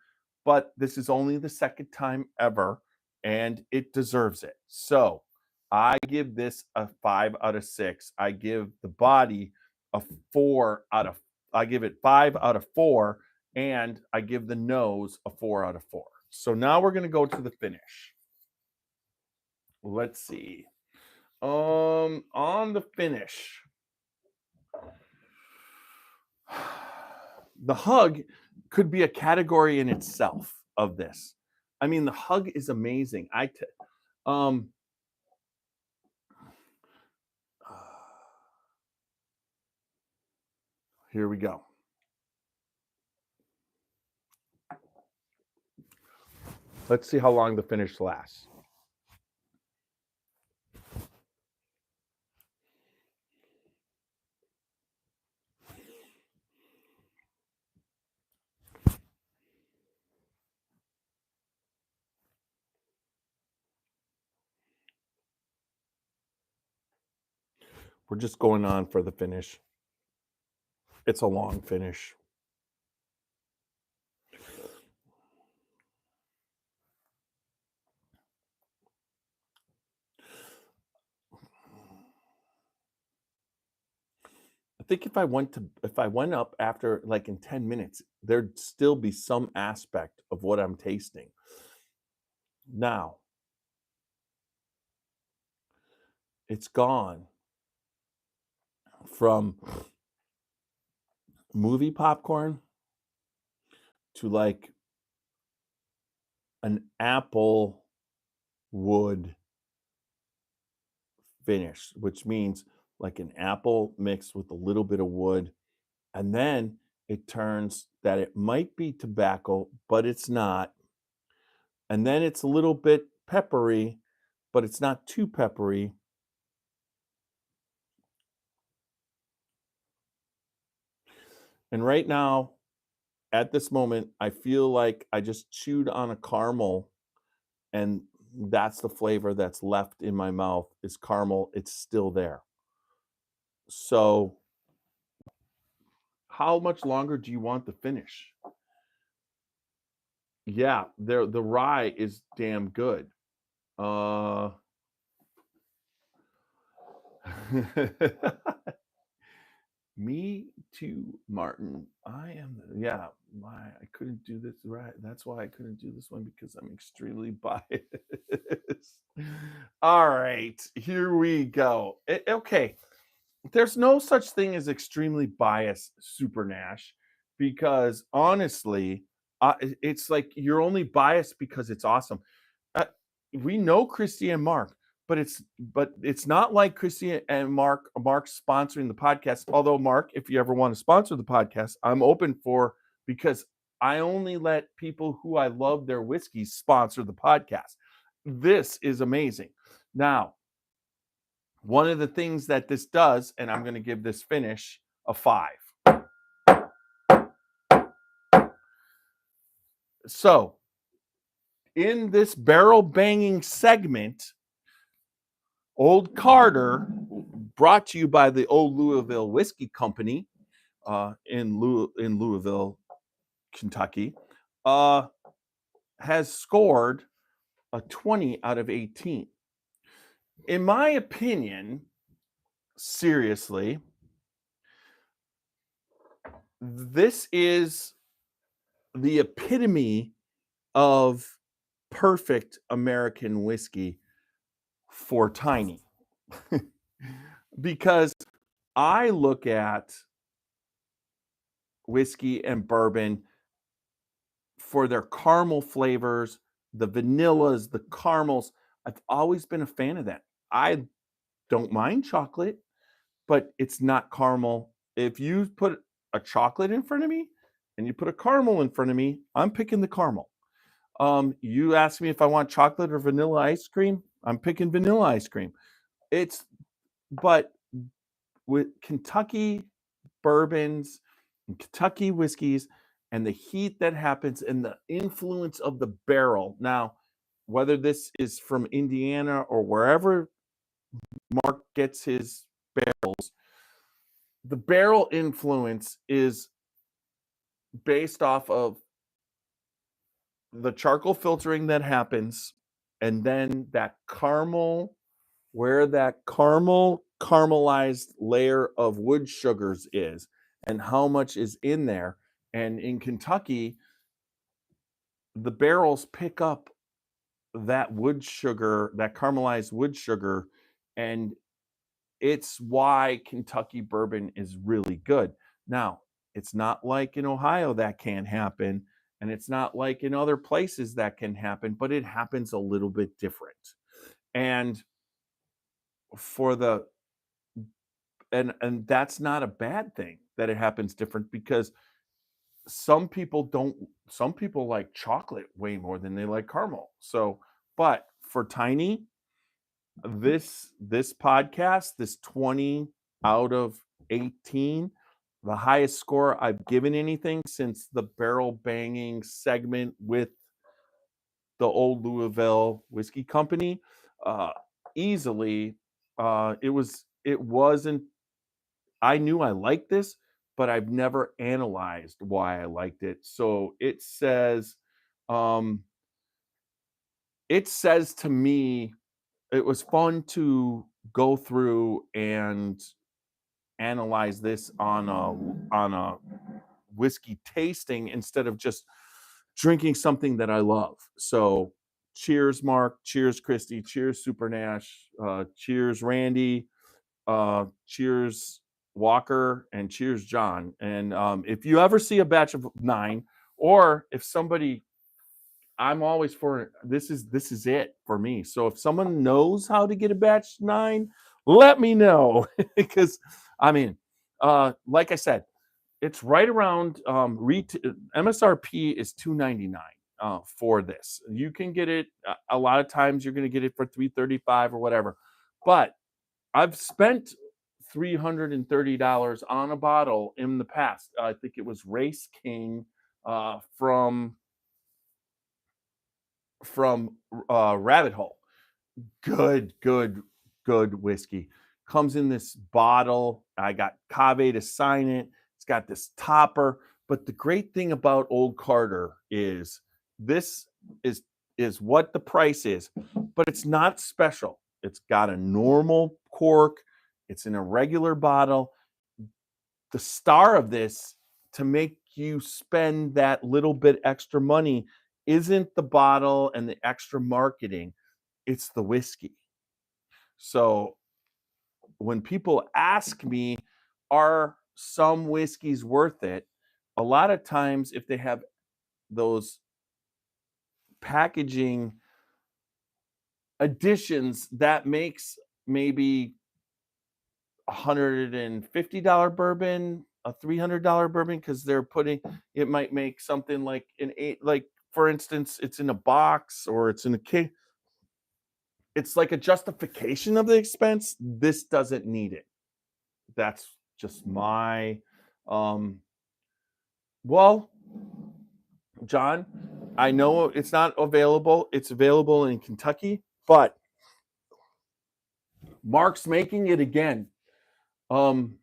but this is only the second time ever, and it deserves it. So I give this a 5 out of 6. I give the body a 4 out of, I give it 5 out of 4, and I give the nose a 4 out of 4. So now we're going to go to the finish. Let's see. On the finish, the hug could be a category in itself of this. I mean, the hug is amazing. Here we go. Let's see how long the finish lasts. We're just going on for the finish. It's a long finish. I think if I went up after like in 10 minutes, there'd still be some aspect of what I'm tasting. Now, it's gone from movie popcorn to like an apple wood finish, which means like an apple mixed with a little bit of wood. And then it turns that it might be tobacco, but it's not. And then it's a little bit peppery, but it's not too peppery. And right now, at this moment, I feel like I just chewed on a caramel, and that's the flavor that's left in my mouth is caramel. It's still there. So, how much longer do you want the finish? Yeah, the rye is damn good. Me too, Martin. I couldn't do this right. That's why I couldn't do this one because I'm extremely biased. All right, here we go. Okay, there's no such thing as extremely biased, Super Nash, because honestly, it's like you're only biased because it's awesome. Uh, we know Christy and Mark, but it's not like Christy and Mark's sponsoring the podcast. Although Mark, if you ever want to sponsor the podcast, I'm open for, because I only let people who I love their whiskeys sponsor the podcast. This is amazing. Now, one of the things that this does, and I'm going to give this finish a 5. So, in this barrel banging segment, Old Carter, brought to you by the Old Louisville Whiskey Company in Louisville, Kentucky, has scored a 20 out of 18. In my opinion, seriously, this is the epitome of perfect American whiskey for tiny. Because I look at whiskey and bourbon for their caramel flavors, the vanillas, the caramels. I've always been a fan of that. I don't mind chocolate, but it's not caramel. If you put a chocolate in front of me and you put a caramel in front of me, I'm picking the caramel. You ask me if I want chocolate or vanilla ice cream, I'm picking vanilla ice cream. But with Kentucky bourbons and Kentucky whiskeys and the heat that happens and the influence of the barrel. Now, whether this is from Indiana or wherever Mark gets his barrels, the barrel influence is based off of the charcoal filtering that happens, and then that caramel, where that caramelized layer of wood sugars is, and how much is in there. And in Kentucky, the barrels pick up that wood sugar, that caramelized wood sugar, and it's why Kentucky bourbon is really good. Now, It's not like in Ohio that can't happen, and it's not like in other places that can happen, but it happens a little bit different. And for the and that's not a bad thing that it happens different, because some people like chocolate way more than they like caramel. So, but for Tiny, this podcast, this 20 out of 18, the highest score I've given anything since the barrel banging segment with the old Louisville Whiskey Company. Uh, Easily, it wasn't. I knew I liked this, but I've never analyzed why I liked it. So um, it says to me, it was fun to go through and analyze this on a whiskey tasting instead of just drinking something that I love. So cheers, Mark. Cheers, Christy. Cheers, Super Nash. Cheers, Randy. Cheers, Walker. And cheers, John. And if you ever see a batch of 9, or if somebody, I'm always for this is it for me. So if someone knows how to get a batch 9, let me know. Because I mean, like I said, it's right around MSRP is $2.99 for this. You can get it a lot of times you're going to get it for $3.35 or whatever. But I've spent $330 on a bottle in the past. I think it was Race King from Rabbit Hole. Good, good, good whiskey. Comes in this bottle. I got Cave to sign it. It's got this topper. But the great thing about Old Carter is this is what the price is, but it's not special. It's got a normal cork. It's in a regular bottle. The star of this, to make you spend that little bit extra money, isn't the bottle and the extra marketing. It's the whiskey. So when people ask me, are some whiskeys worth it? A lot of times, if they have those packaging additions, that makes maybe $150 bourbon, a $300 bourbon, because they're putting, it might make something like like for instance, it's in a box or it's in a case. It's like a justification of the expense. This doesn't need it. That's just my um well, John, I know it's not available. It's available in Kentucky, but Mark's making it again. Um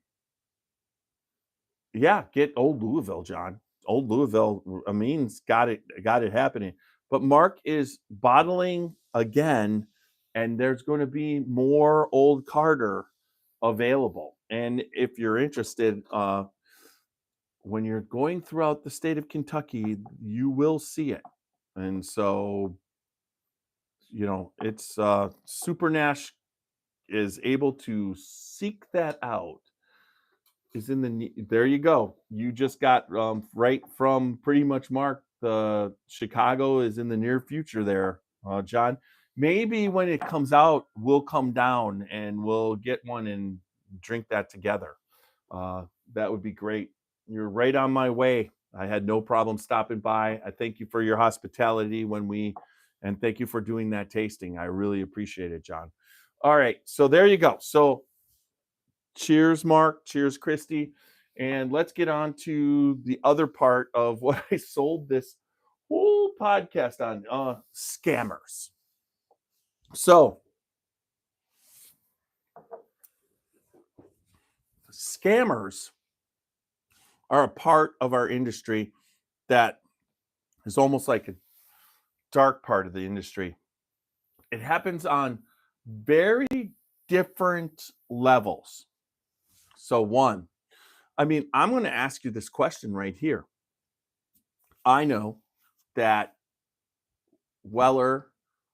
yeah, get old Louisville, John. Old Louisville, Amin's got it happening. But Mark is bottling again, and there's going to be more Old Carter available. And if you're interested, when you're going throughout the state of Kentucky, you will see it. And so, it's Super Nash is able to seek that out. Is in there you go. You just got right from pretty much Mark. The Chicago is in the near future there, John. Maybe when it comes out, we'll come down and we'll get one and drink that together. That would be great. You're right on my way. I had no problem stopping by. I thank you for your hospitality and thank you for doing that tasting. I really appreciate it, John. All right, so there you go. So cheers, Mark. Cheers, Christy. And let's get on to the other part of what I sold this whole podcast on, scammers. So, scammers are a part of our industry that is almost like a dark part of the industry. It happens on very different levels. So, one, I'm going to ask you this question right here. I know that Weller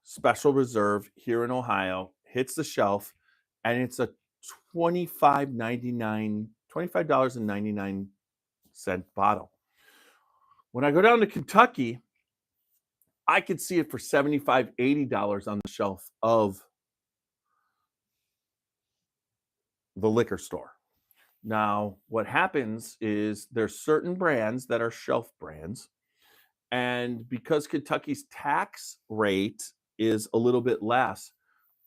Special Reserve here in Ohio hits the shelf, and it's a $25.99 cent bottle. When I go down to Kentucky, I could see it for $75, $80 on the shelf of the liquor store. Now, what happens is there's certain brands that are shelf brands. And because Kentucky's tax rate is a little bit less,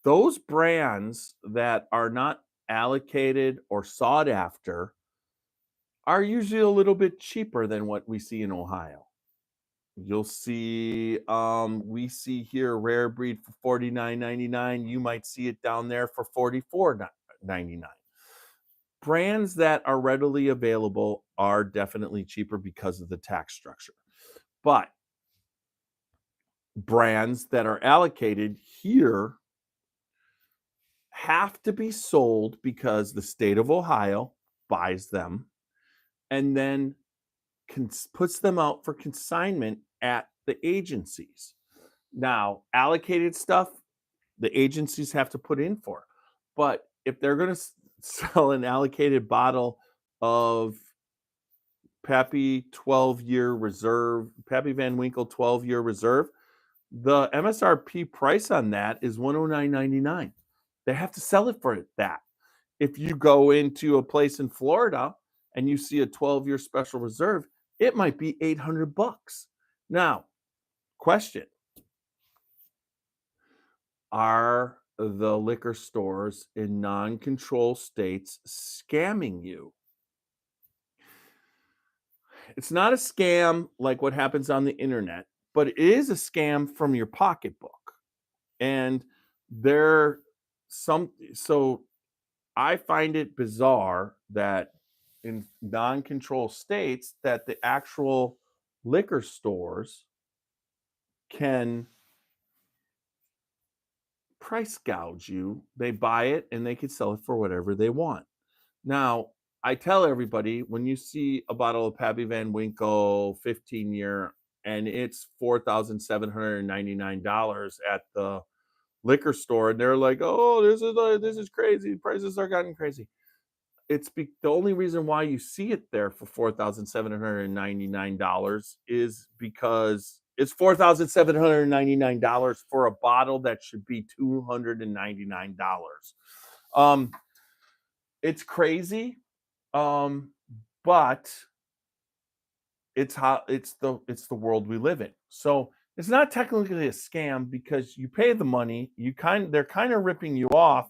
those brands that are not allocated or sought after are usually a little bit cheaper than what we see in Ohio. You'll see, we see here rare breed for $49.99. You might see it down there for $44.99. Brands that are readily available are definitely cheaper because of the tax structure. But brands that are allocated here have to be sold because the state of Ohio buys them and then puts them out for consignment at the agencies. Now, allocated stuff, the agencies have to put in for. But if they're going to sell an allocated bottle of Pappy 12-year reserve, Pappy Van Winkle 12-year reserve, the MSRP price on that is $109.99. They have to sell it for that. If you go into a place in Florida and you see a 12-year special reserve, it might be $800. Now, question: are the liquor stores in non-control states scamming you? It's not a scam like what happens on the internet, but it is a scam from your pocketbook. And there so I find it bizarre that in non-control states that the actual liquor stores can price gouge you. They buy it and they can sell it for whatever they want. Now, I tell everybody when you see a bottle of Pappy Van Winkle 15-year and it's $4,799 at the liquor store, and they're like, "Oh, this is crazy. Prices are gotten crazy." The only reason why you see it there for $4,799 is because it's $4,799 for a bottle that should be $299. Um, it's crazy, but it's the world we live in. So it's not technically a scam because you pay the money, they're kind of ripping you off,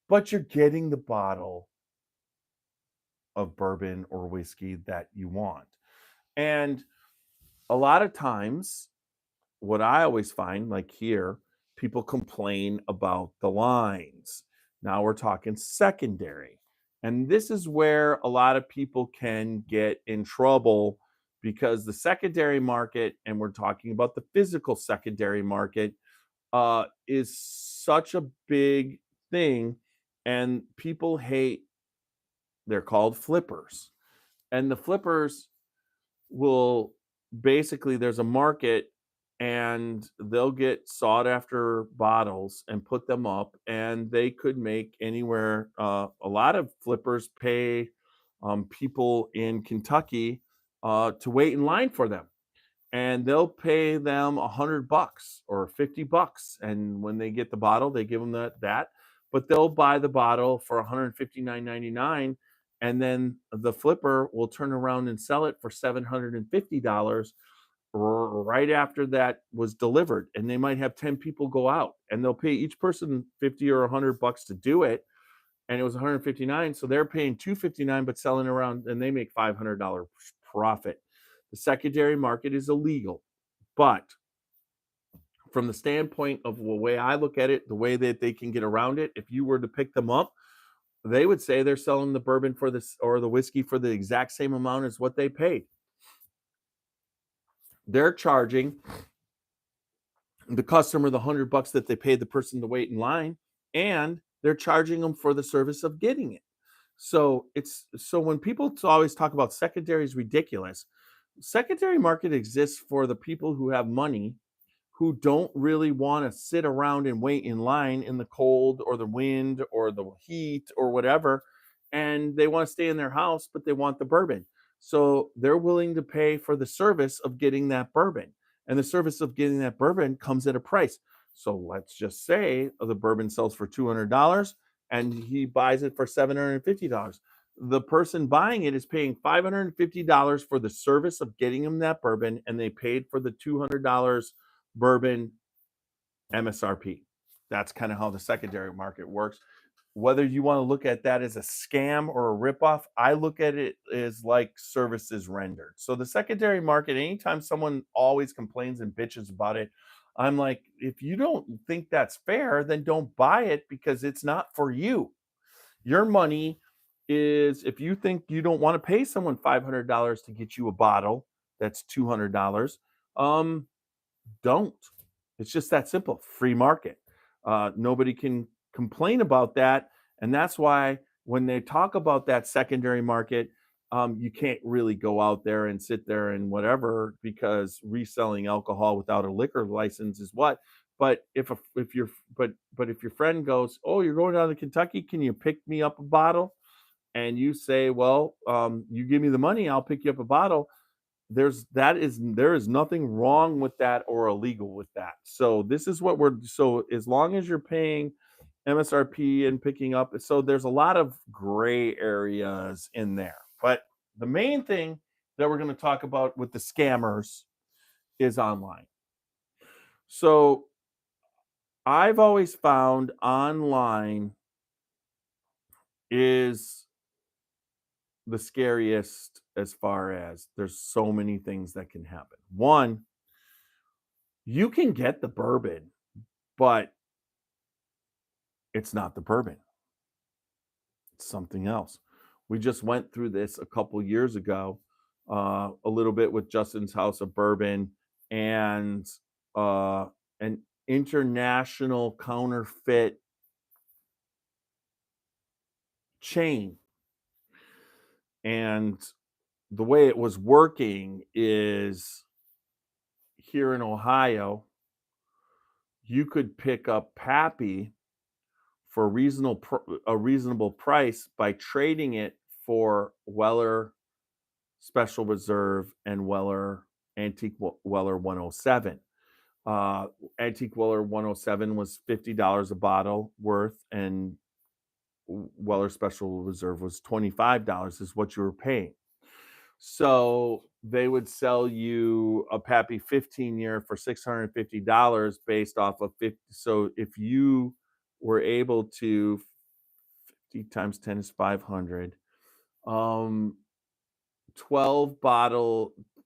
but you're getting the bottle of bourbon or whiskey that you want. And a lot of times, what I always find, like here, people complain about the lines. Now we're talking secondary. And this is where a lot of people can get in trouble because the secondary market, and we're talking about the physical secondary market, is such a big thing. And people hate, they're called flippers. And the flippers will basically, there's a market and they'll get sought after bottles and put them up, and they could make anywhere, a lot of flippers pay people in Kentucky to wait in line for them, and they'll pay them $100 or $50, and when they get the bottle they give them that, but they'll buy the bottle for $159.99, and then the flipper will turn around and sell it for $750 right after that was delivered. And they might have 10 people go out and they'll pay each person 50 or $100 to do it, and it was 159, so they're paying 259 but selling around, and they make $500 profit. The secondary market is illegal, but from the standpoint of the way I look at it, the way that they can get around it, if you were to pick them up, they would say they're selling the bourbon for this or the whiskey for the exact same amount as what they paid. They're charging the customer the $100 that they paid the person to wait in line, and they're charging them for the service of getting it. So when people always talk about secondary is ridiculous. Secondary market exists for the people who have money, who don't really want to sit around and wait in line in the cold or the wind or the heat or whatever, and they want to stay in their house, but they want the bourbon. So they're willing to pay for the service of getting that bourbon. And the service of getting that bourbon comes at a price. So let's just say the bourbon sells for $200 and he buys it for $750. The person buying it is paying $550 for the service of getting him that bourbon, and they paid for the $200 bourbon MSRP. That's kind of how the secondary market works. Whether you want to look at that as a scam or a ripoff, I look at it as like services rendered. So the secondary market, anytime someone always complains and bitches about it, I'm like, if you don't think that's fair, then don't buy it because it's not for you. Your money is, if you think you don't want to pay someone $500 to get you a bottle that's $200, don't. It's just that simple. Free market. Nobody can complain about that. And that's why when they talk about that secondary market, you can't really go out there and sit there and whatever, because reselling alcohol without a liquor license is what. But if your friend goes, "Oh, you're going down to Kentucky, can you pick me up a bottle?" And you say, "Well, you give me the money, I'll pick you up a bottle." There is nothing wrong with that or illegal with that. So this is what we're so as long as you're paying MSRP and picking up, so there's a lot of gray areas in there. But the main thing that we're going to talk about with the scammers is online. So I've always found online is the scariest, as far as there's so many things that can happen. One, you can get the bourbon, but it's not the bourbon. It's something else. We just went through this a couple years ago, a little bit with Justin's House of Bourbon and an international counterfeit chain. And the way it was working is here in Ohio, you could pick up Pappy for a reasonable price by trading it for Weller Special Reserve and Antique Weller 107. Antique Weller 107 was $50 a bottle worth, and Weller Special Reserve was $25 is what you were paying. So they would sell you a Pappy 15-year for $650 based off of 50. So if you were able to, 50 times 10 is 500.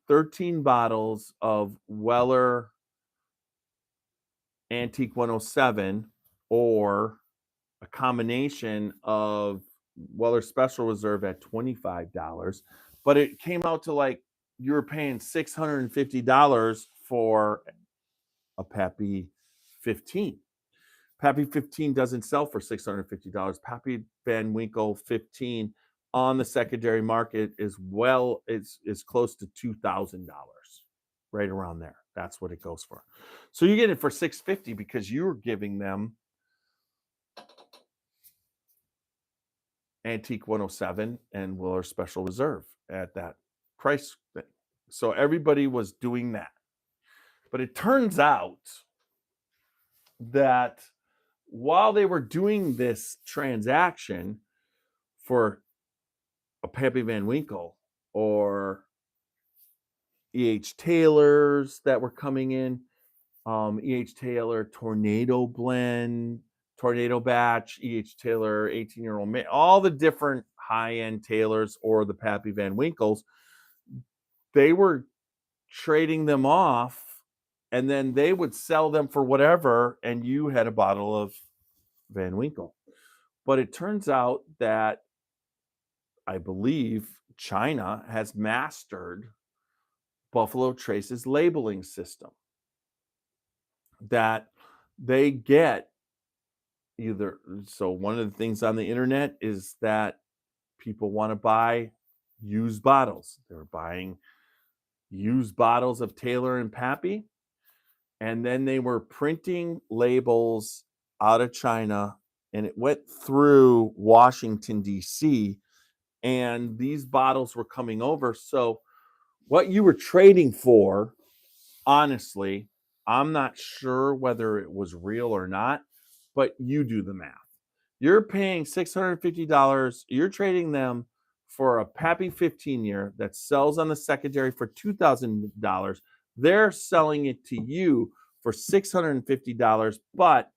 13 bottles of Weller Antique 107, or a combination of Weller Special Reserve at $25. But it came out to like you were paying $650 for a Pappy 15. Pappy 15 doesn't sell for $650. Pappy Van Winkle 15 on the secondary market is close to $2,000, right around there. That's what it goes for. So you get it for $650 because you're giving them Antique 107 and Weller Special Reserve at that price thing. So everybody was doing that. But it turns out that while they were doing this transaction for a Pappy Van Winkle or E.H. Taylor's that were coming in, E.H. Taylor Tornado Blend, Tornado Batch, E.H. Taylor 18-year-old man, all the different high-end Taylors or the Pappy Van Winkles, they were trading them off, and then they would sell them for whatever, and you had a bottle of Van Winkle. But it turns out that I believe China has mastered Buffalo Trace's labeling system, that they get either. So one of the things on the internet is that people want to buy used bottles. They're buying used bottles of Taylor and Pappy, and then they were printing labels out of China, and it went through Washington, D.C., and these bottles were coming over. So what you were trading for, honestly, I'm not sure whether it was real or not, but you do the math. You're paying $650. You're trading them for a Pappy 15 year that sells on the secondary for $2,000. They're selling it to you for $650, but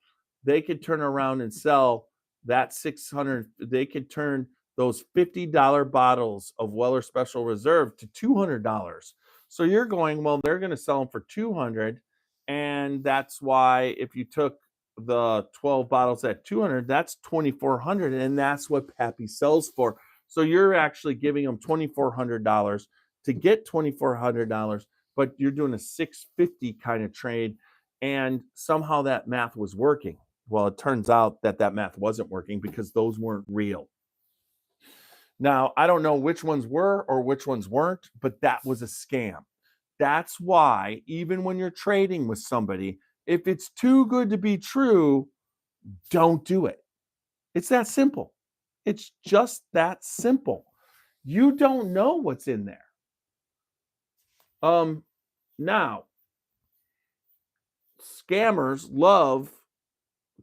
they could turn around and sell that 600. They could turn those $50 bottles of Weller Special Reserve to $200. So you're going, well, they're going to sell them for 200, and that's why if you took the 12 bottles at 200, that's 2,400, and that's what Pappy sells for. So you're actually giving them $2,400 to get $2,400, but you're doing a 650 kind of trade, and somehow that math was working. Well, it turns out that that math wasn't working because those weren't real. Now, I don't know which ones were or which ones weren't, but that was a scam. That's why, even when you're trading with somebody, if it's too good to be true, don't do it. It's that simple. It's just that simple. You don't know what's in there. Now, scammers love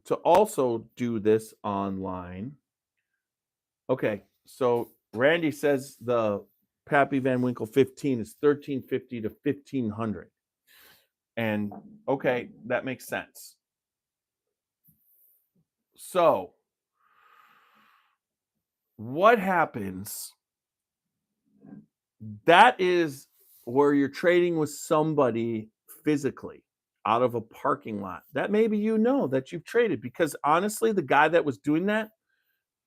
to also do this online. Okay, so Randy says the Pappy Van Winkle 15 is $1,350 to $1,500. And okay, that makes sense. So, what happens? That is where you're trading with somebody physically out of a parking lot that maybe you know that you've traded, because honestly, the guy that was doing that,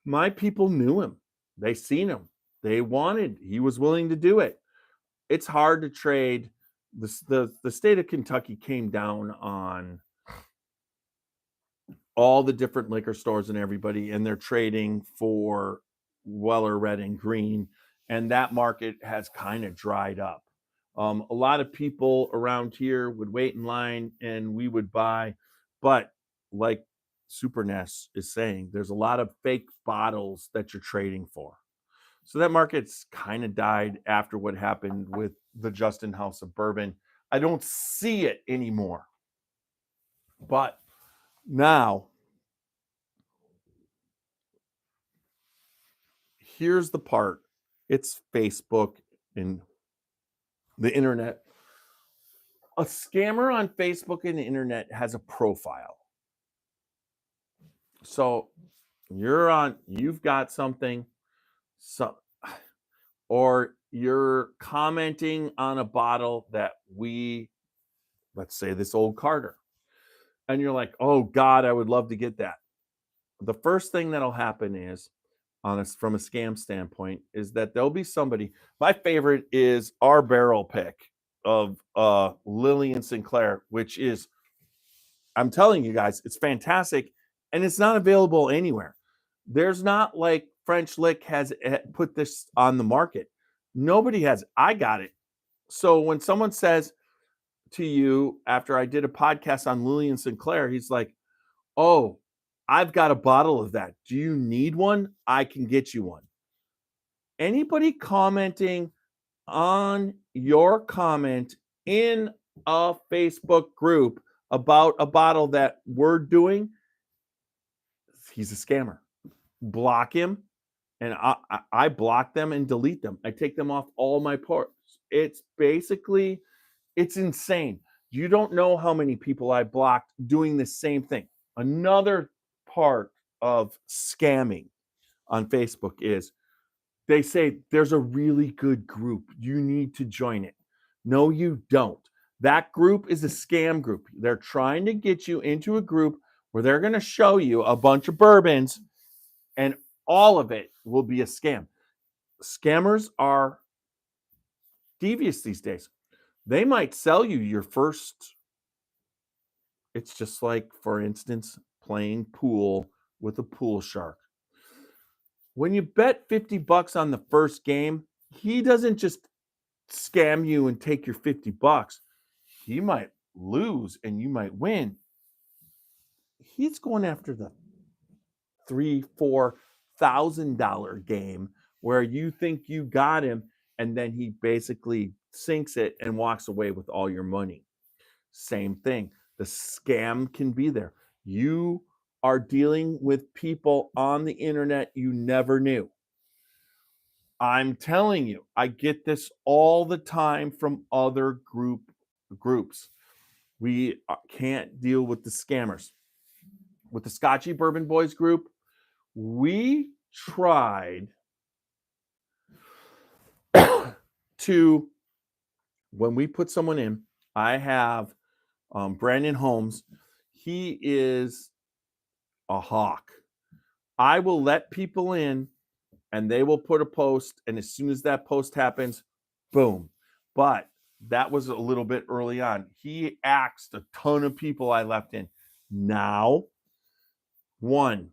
my people knew him. They seen him. He was willing to do it. It's hard to trade. The state of Kentucky came down on all the different liquor stores and everybody, and they're trading for Weller Red and Green, and that market has kind of dried up. A lot of people around here would wait in line and we would buy, but like Super Ness is saying, there's a lot of fake bottles that you're trading for. So that market's kind of died after what happened with the Justin House of Bourbon. I don't see it anymore. But now, here's the part. It's Facebook and the internet. A scammer on Facebook and the internet has a profile. So you've got something, or you're commenting on a bottle that let's say this old Carter, and you're like, oh God, I would love to get that. The first thing that'll happen is, from a scam standpoint, is that there'll be somebody. My favorite is our barrel pick of Lillian Sinclair, which is, I'm telling you guys, it's fantastic, and it's not available anywhere. There's not like French Lick has put this on the market. Nobody has. I got it. So when someone says to you after I did a podcast on Lillian Sinclair, he's like, "Oh, I've got a bottle of that. Do you need one? I can get you one." Anybody commenting on your comment in a Facebook group about a bottle that we're doing, he's a scammer. Block him, and I block them and delete them. I take them off all my posts. It's insane. You don't know how many people I blocked doing the same thing. Another part of scamming on Facebook is they say there's a really good group. You need to join it. No, you don't. That group is a scam group. They're trying to get you into a group where they're going to show you a bunch of bourbons, and all of it will be a scam. Scammers are devious these days. They might sell you your first. It's just like, for instance, playing pool with a pool shark. When you bet $50 on the first game, he doesn't just scam you and take your $50. He might lose and you might win. He's going after the $3,000-$4,000 game where you think you got him and then he basically sinks it and walks away with all your money. Same thing. The scam can be there. You are dealing with people on the internet you never knew. I'm telling you, I get this all the time from other groups. We can't deal with the scammers. With the Scotchy Bourbon Boys group, we tried to, when we put someone in, I have Brandon Holmes. He is a hawk. I will let people in and they will put a post, and as soon as that post happens, boom. But that was a little bit early on. He axed a ton of people I left in. Now, one,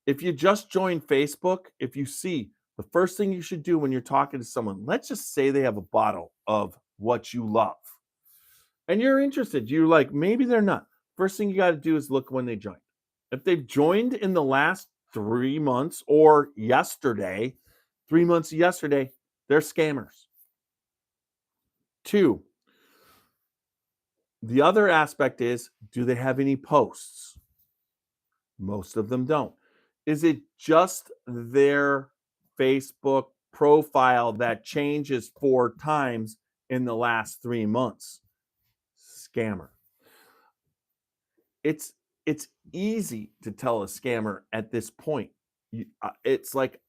if you just joined Facebook, if you see the first thing you should do when you're talking to someone, let's just say they have a bottle of what you love and you're interested, you're like, maybe they're not. First thing you got to do is look when they joined. If they've joined in the last 3 months or yesterday, 3 months yesterday, they're scammers. 2, the other aspect is, do they have any posts? Most of them don't. Is it just their Facebook profile that changes 4 times in the last 3 months? Scammer. It's easy to tell a scammer at this point. It's like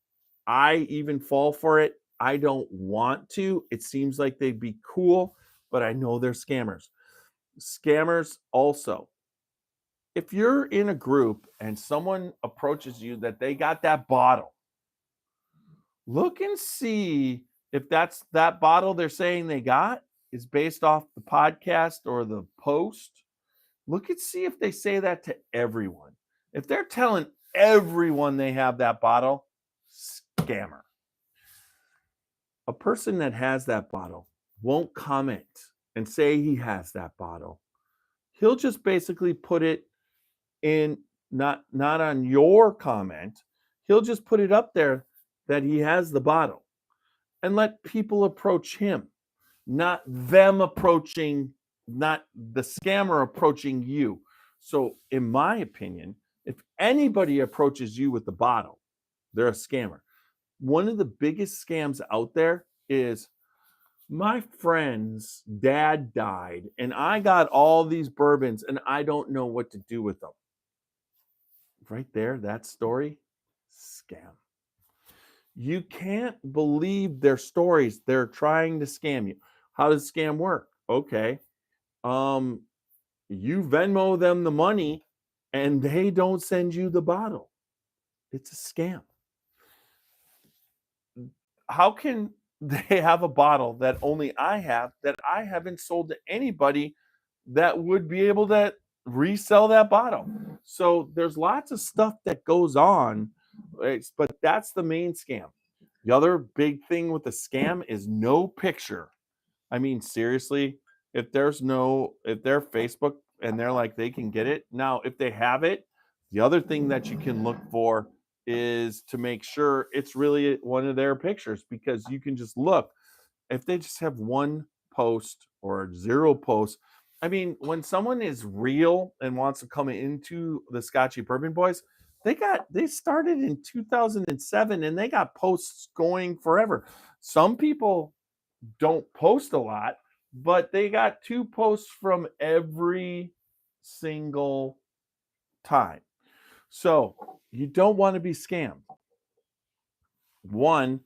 I even fall for it. I don't want to. It seems like they'd be cool, but I know they're scammers. Scammers also, if you're in a group and someone approaches you that they got that bottle, look and see if that bottle they're saying they got is based off the podcast or the post. Look and see if they say that to everyone. If they're telling everyone they have that bottle, scammer. A person that has that bottle won't comment and say he has that bottle. He'll just basically put it in, not on your comment. He'll just put it up there that he has the bottle and let people approach him, not them approaching, not the scammer approaching you. So, in my opinion, if anybody approaches you with the bottle, they're a scammer. One of the biggest scams out there is, my friend's dad died and I got all these bourbons and I don't know what to do with them. Right there, that story, scam. You can't believe their stories. They're trying to scam you. How does scam work? Okay. You Venmo them the money and they don't send you the bottle. It's a scam. How can they have a bottle that only I have that I haven't sold to anybody that would be able to resell that bottle? So there's lots of stuff that goes on, but that's the main scam. The other big thing with the scam is no picture. I mean, seriously, if they're Facebook and they're like they can get it. Now, if they have it, the other thing that you can look for is to make sure it's really one of their pictures, because you can just look. If they just have one post or 0 posts, I mean, when someone is real and wants to come into the Scotchy Bourbon Boys, they started in 2007 and they got posts going forever. Some people don't post a lot, but they got 2 posts from every single time. So you don't want to be scammed. One,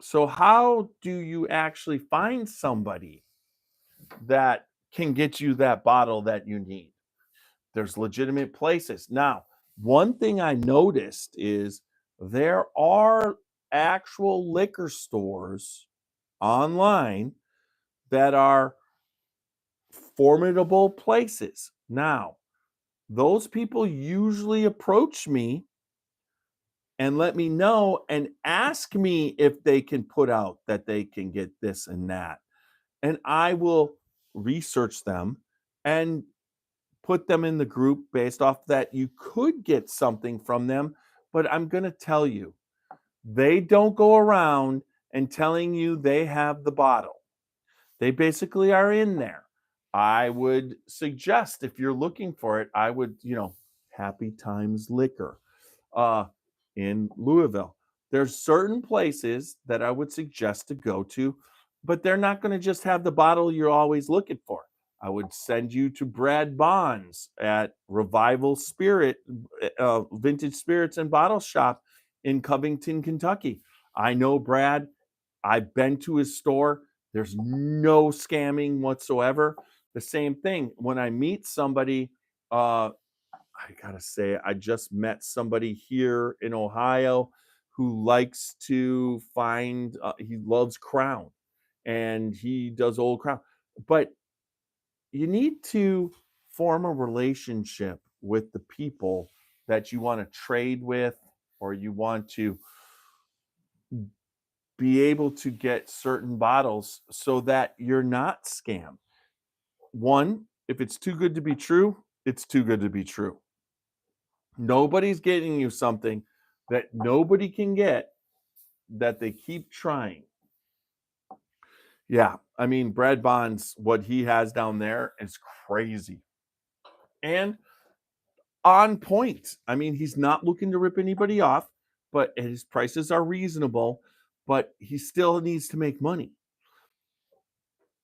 so how do you actually find somebody that can get you that bottle that you need? There's legitimate places. Now, one thing I noticed is there are actual liquor stores online that are formidable places. Now, those people usually approach me and let me know and ask me if they can put out that they can get this and that. And I will research them and put them in the group based off that you could get something from them. But I'm going to tell you, They don't go around and telling you they have the bottle. They basically are in there. I would suggest if you're looking for it, I would, Happy Times Liquor uh, in Louisville. There's certain places that I would suggest to go to, but they're not going to just have the bottle you're always looking for. I would send you to Brad Bond's at Revival Spirit, Vintage Spirits and Bottle Shop in Covington, Kentucky. I know Brad. I've been to his store. There's no scamming whatsoever. The same thing when I meet somebody, I gotta say, I just met somebody here in Ohio who likes to find, he loves Crown and he does old Crown. But you need to form a relationship with the people that you want to trade with, or you want to be able to get certain bottles so that you're not scammed. One, if it's too good to be true, it's too good to be true. Nobody's getting you something that nobody can get, that they keep trying. Yeah, I mean, Brad Bonds, what he has down there is crazy and on point. I mean, he's not looking to rip anybody off, but his prices are reasonable, but he still needs to make money.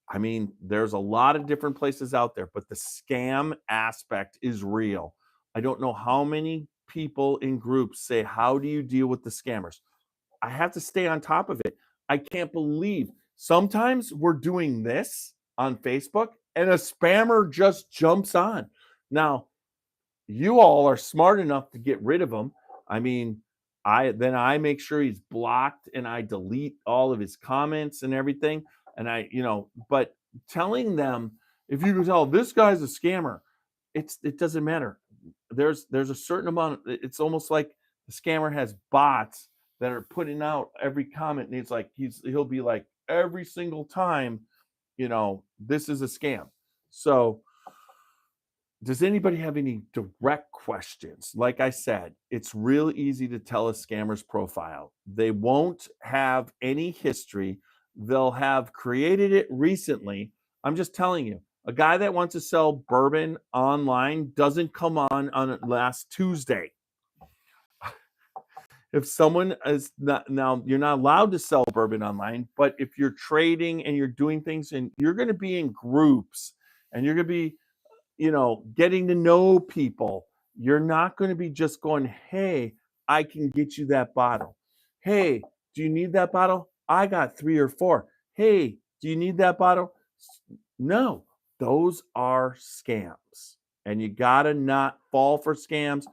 I mean, there's a lot of different places out there, but the scam aspect is real. I don't know how many people in groups say, "How do you deal with the scammers?" I have to stay on top of it. I can't believe sometimes we're doing this on Facebook and a spammer just jumps on. Now, you all are smart enough to get rid of him. I mean, I make sure he's blocked and I delete all of his comments and everything. And but telling them, if you can tell this guy's a scammer, it doesn't matter. There's a certain amount. It's almost like the scammer has bots that are putting out every comment, and it's like he'll be like every single time, this is a scam. So does anybody have any direct questions? Like I said, it's real easy to tell a scammer's profile. They won't have any history. They'll have created it recently. I'm just telling you, a guy that wants to sell bourbon online doesn't come on last Tuesday. If someone is not, now, you're not allowed to sell bourbon online, but if you're trading and you're doing things and you're going to be in groups and you're going to be getting to know people. You're not going to be just going, "Hey, I can get you that bottle. Hey, do you need that bottle? I got 3 or 4. Hey, do you need that bottle?" No, those are scams. And you got to not fall for scams.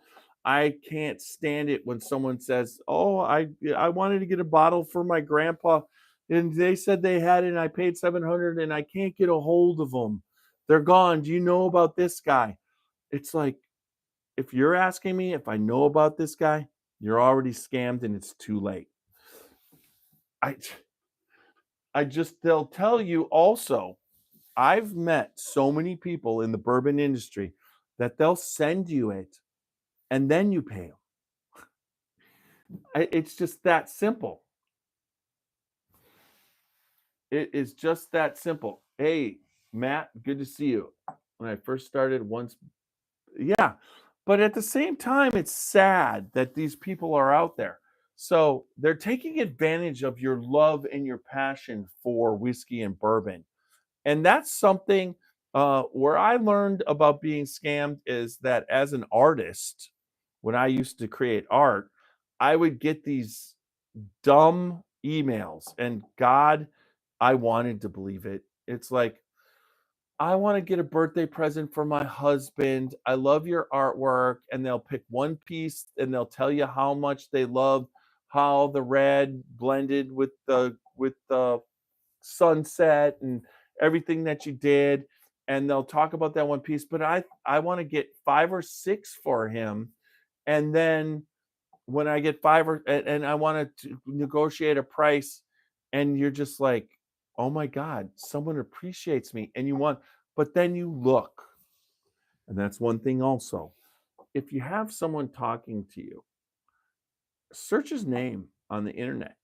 I can't stand it when someone says, "Oh, I wanted to get a bottle for my grandpa and they said they had it and I paid 700 and I can't get a hold of them. They're gone. Do you know about this guy?" It's like, if you're asking me if I know about this guy, you're already scammed and it's too late. I they'll tell you also, I've met so many people in the bourbon industry that they'll send you it and then you pay them. It's just that simple. It is just that simple. Hey, Matt, good to see you. When I first started once, yeah. But at the same time, it's sad that these people are out there. So they're taking advantage of your love and your passion for whiskey and bourbon. And that's something where I learned about being scammed is that as an artist, when I used to create art, I would get these dumb emails. And God, I wanted to believe it. It's like, "I want to get a birthday present for my husband. I love your artwork." And they'll pick one piece and they'll tell you how much they love how the red blended with the sunset and everything that you did. And they'll talk about that one piece, but I want to get 5 or 6 for him. And then when I get and I want to negotiate a price, and you're just like, "Oh my God, someone appreciates me." And but then you look, and that's one thing also. If you have someone talking to you, search his name. on the internet.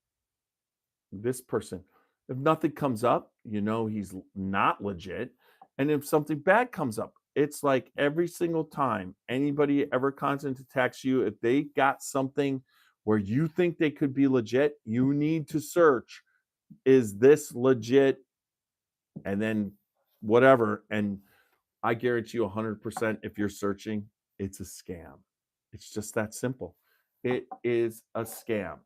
This person, if nothing comes up, he's not legit. And if something bad comes up, it's like every single time anybody ever contacts you, if they got something where you think they could be legit, you need to search, is this legit? And then whatever. And I guarantee you 100% if you're searching, it's a scam. It's just that simple. It is a scam.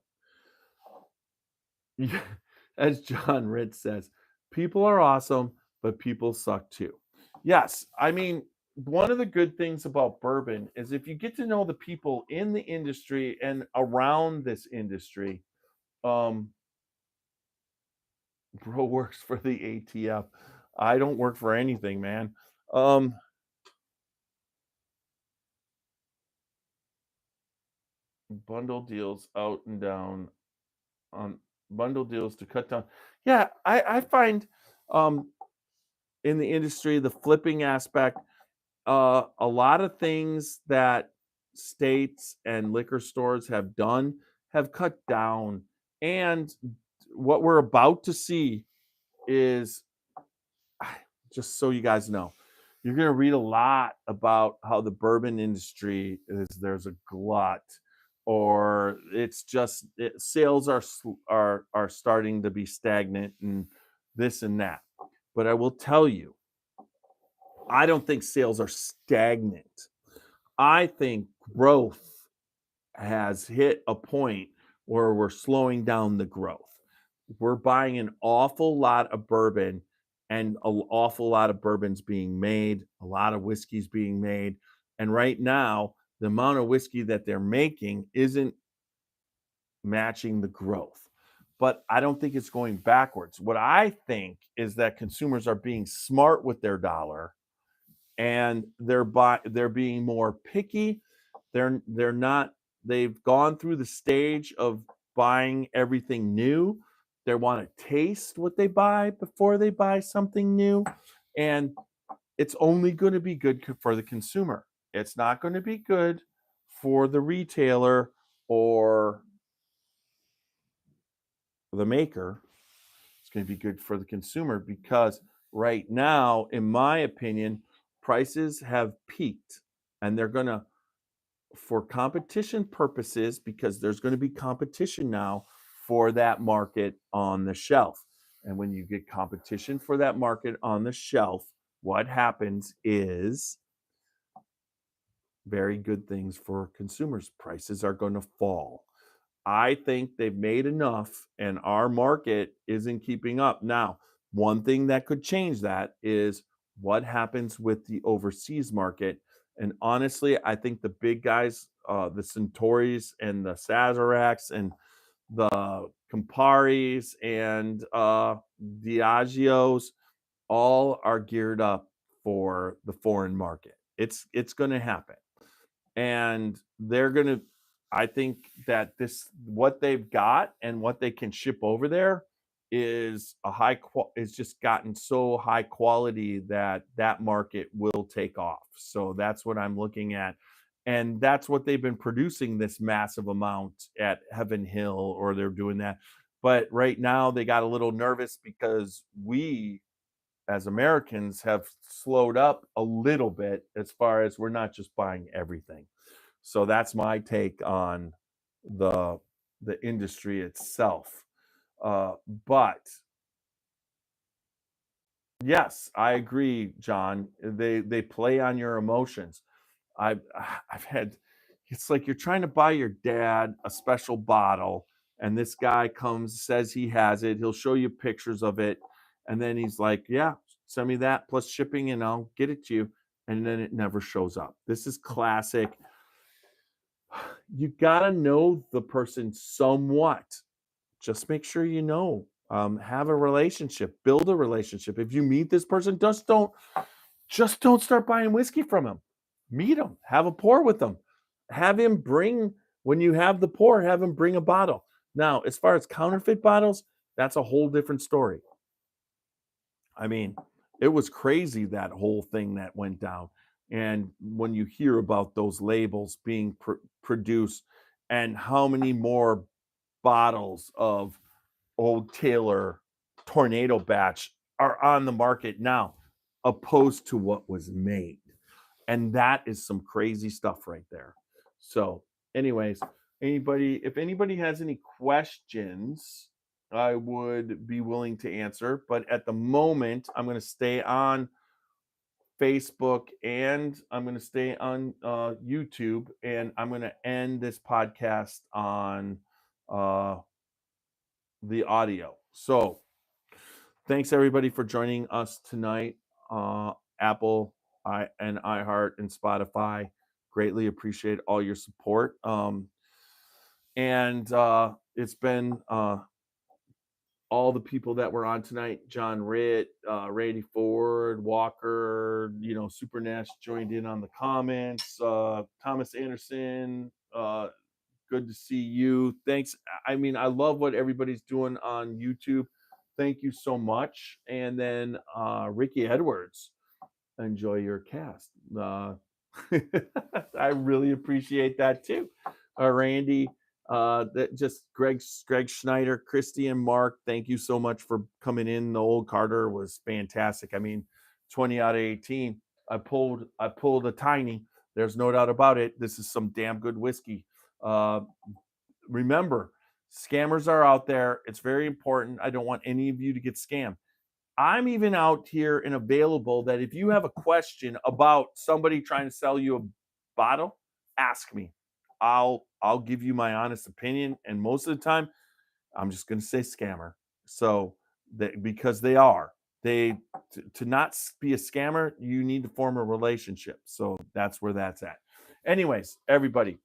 Yeah, as John Ritz says, people are awesome, but people suck too. Yes, I mean, one of the good things about bourbon is if you get to know the people in the industry and around this industry, um, bro works for the ATF. I don't work for anything, man. Um, bundle deals out and down on bundle deals to cut down. Yeah, I find um in the industry the flipping aspect, a lot of things that states and liquor stores have done have cut down. And what we're about to see is, just so you guys know, you're going to read a lot about how the bourbon industry there's a glut, or it's just sales are starting to be stagnant and this and that. But I will tell you, I don't think sales are stagnant. I think growth has hit a point where we're slowing down the growth. We're buying an awful lot of bourbon, and an awful lot of bourbon's being made, a lot of whiskey's being made. And right now, the amount of whiskey that they're making isn't matching the growth. But I don't think it's going backwards. What I think is that consumers are being smart with their dollar, and they're being more picky. They're not they've gone through the stage of buying everything new. They want to taste what they buy before they buy something new, and it's only going to be good for the consumer. It's not going to be good for the retailer or the maker. It's going to be good for the consumer because right now, in my opinion, prices have peaked, and they're going to, for competition purposes, because there's going to be competition now for that market on the shelf. And when you get competition for that market on the shelf, what happens is very good things for consumers. Prices are going to fall. I think they've made enough, and our market isn't keeping up. Now, one thing that could change that is what happens with the overseas market. And honestly, I think the big guys, the Centauris and the Sazeracs and the Camparis and Diageos, all are geared up for the foreign market. It's going to happen, and they're going to, I think that this, what they've got and what they can ship over there is it's just gotten so high quality that that market will take off. So that's what I'm looking at, and that's what they've been producing this massive amount at Heaven Hill, or they're doing that. But right now they got a little nervous because we as Americans have slowed up a little bit, as far as we're not just buying everything. So that's my take on the the industry itself. But yes, I agree, John. They play on your emotions. I've I've had, it's like you're trying to buy your dad a special bottle, and this guy comes, says he has it. He'll show you pictures of it, and then he's like, "Yeah, send me that plus shipping, and I'll get it to you." And then it never shows up. This is classic. You gotta know the person somewhat. Just make sure you know. Have a relationship, build a relationship. If you meet this person, just don't start buying whiskey from him. Meet him, have a pour with him. Have him bring, when you have the pour, have him bring a bottle. Now, as far as counterfeit bottles, that's a whole different story. I mean, it was crazy, that whole thing that went down. And when you hear about those labels being produced, and how many more bottles of Old Taylor Tornado Batch are on the market now, opposed to what was made. And that is some crazy stuff right there. So, anyways, if anybody has any questions, I would be willing to answer. But at the moment, I'm going to stay on Facebook and I'm going to stay on YouTube, and I'm going to end this podcast on the audio. So, thanks everybody for joining us tonight. Apple, and iHeart and Spotify. Greatly appreciate all your support. And it's been all the people that were on tonight: John Ritt, Randy Ford, Walker, Super Nash joined in on the comments, Thomas Anderson, good to see you. Thanks. I mean, I love what everybody's doing on YouTube. Thank you so much. And then Ricky Edwards, enjoy your cast. I really appreciate that too. Randy, Greg Schneider, Christy, and Mark, thank you so much for coming in. The old Carter was fantastic. I mean, 20 out of 18. I pulled a tiny. There's no doubt about it. This is some damn good whiskey. Remember, scammers are out there. It's very important. I don't want any of you to get scammed. I'm even out here and available that if you have a question about somebody trying to sell you a bottle, ask me. I'll give you my honest opinion. And most of the time, I'm just going to say scammer. So because they are. To not be a scammer, you need to form a relationship. So that's where that's at. Anyways, everybody,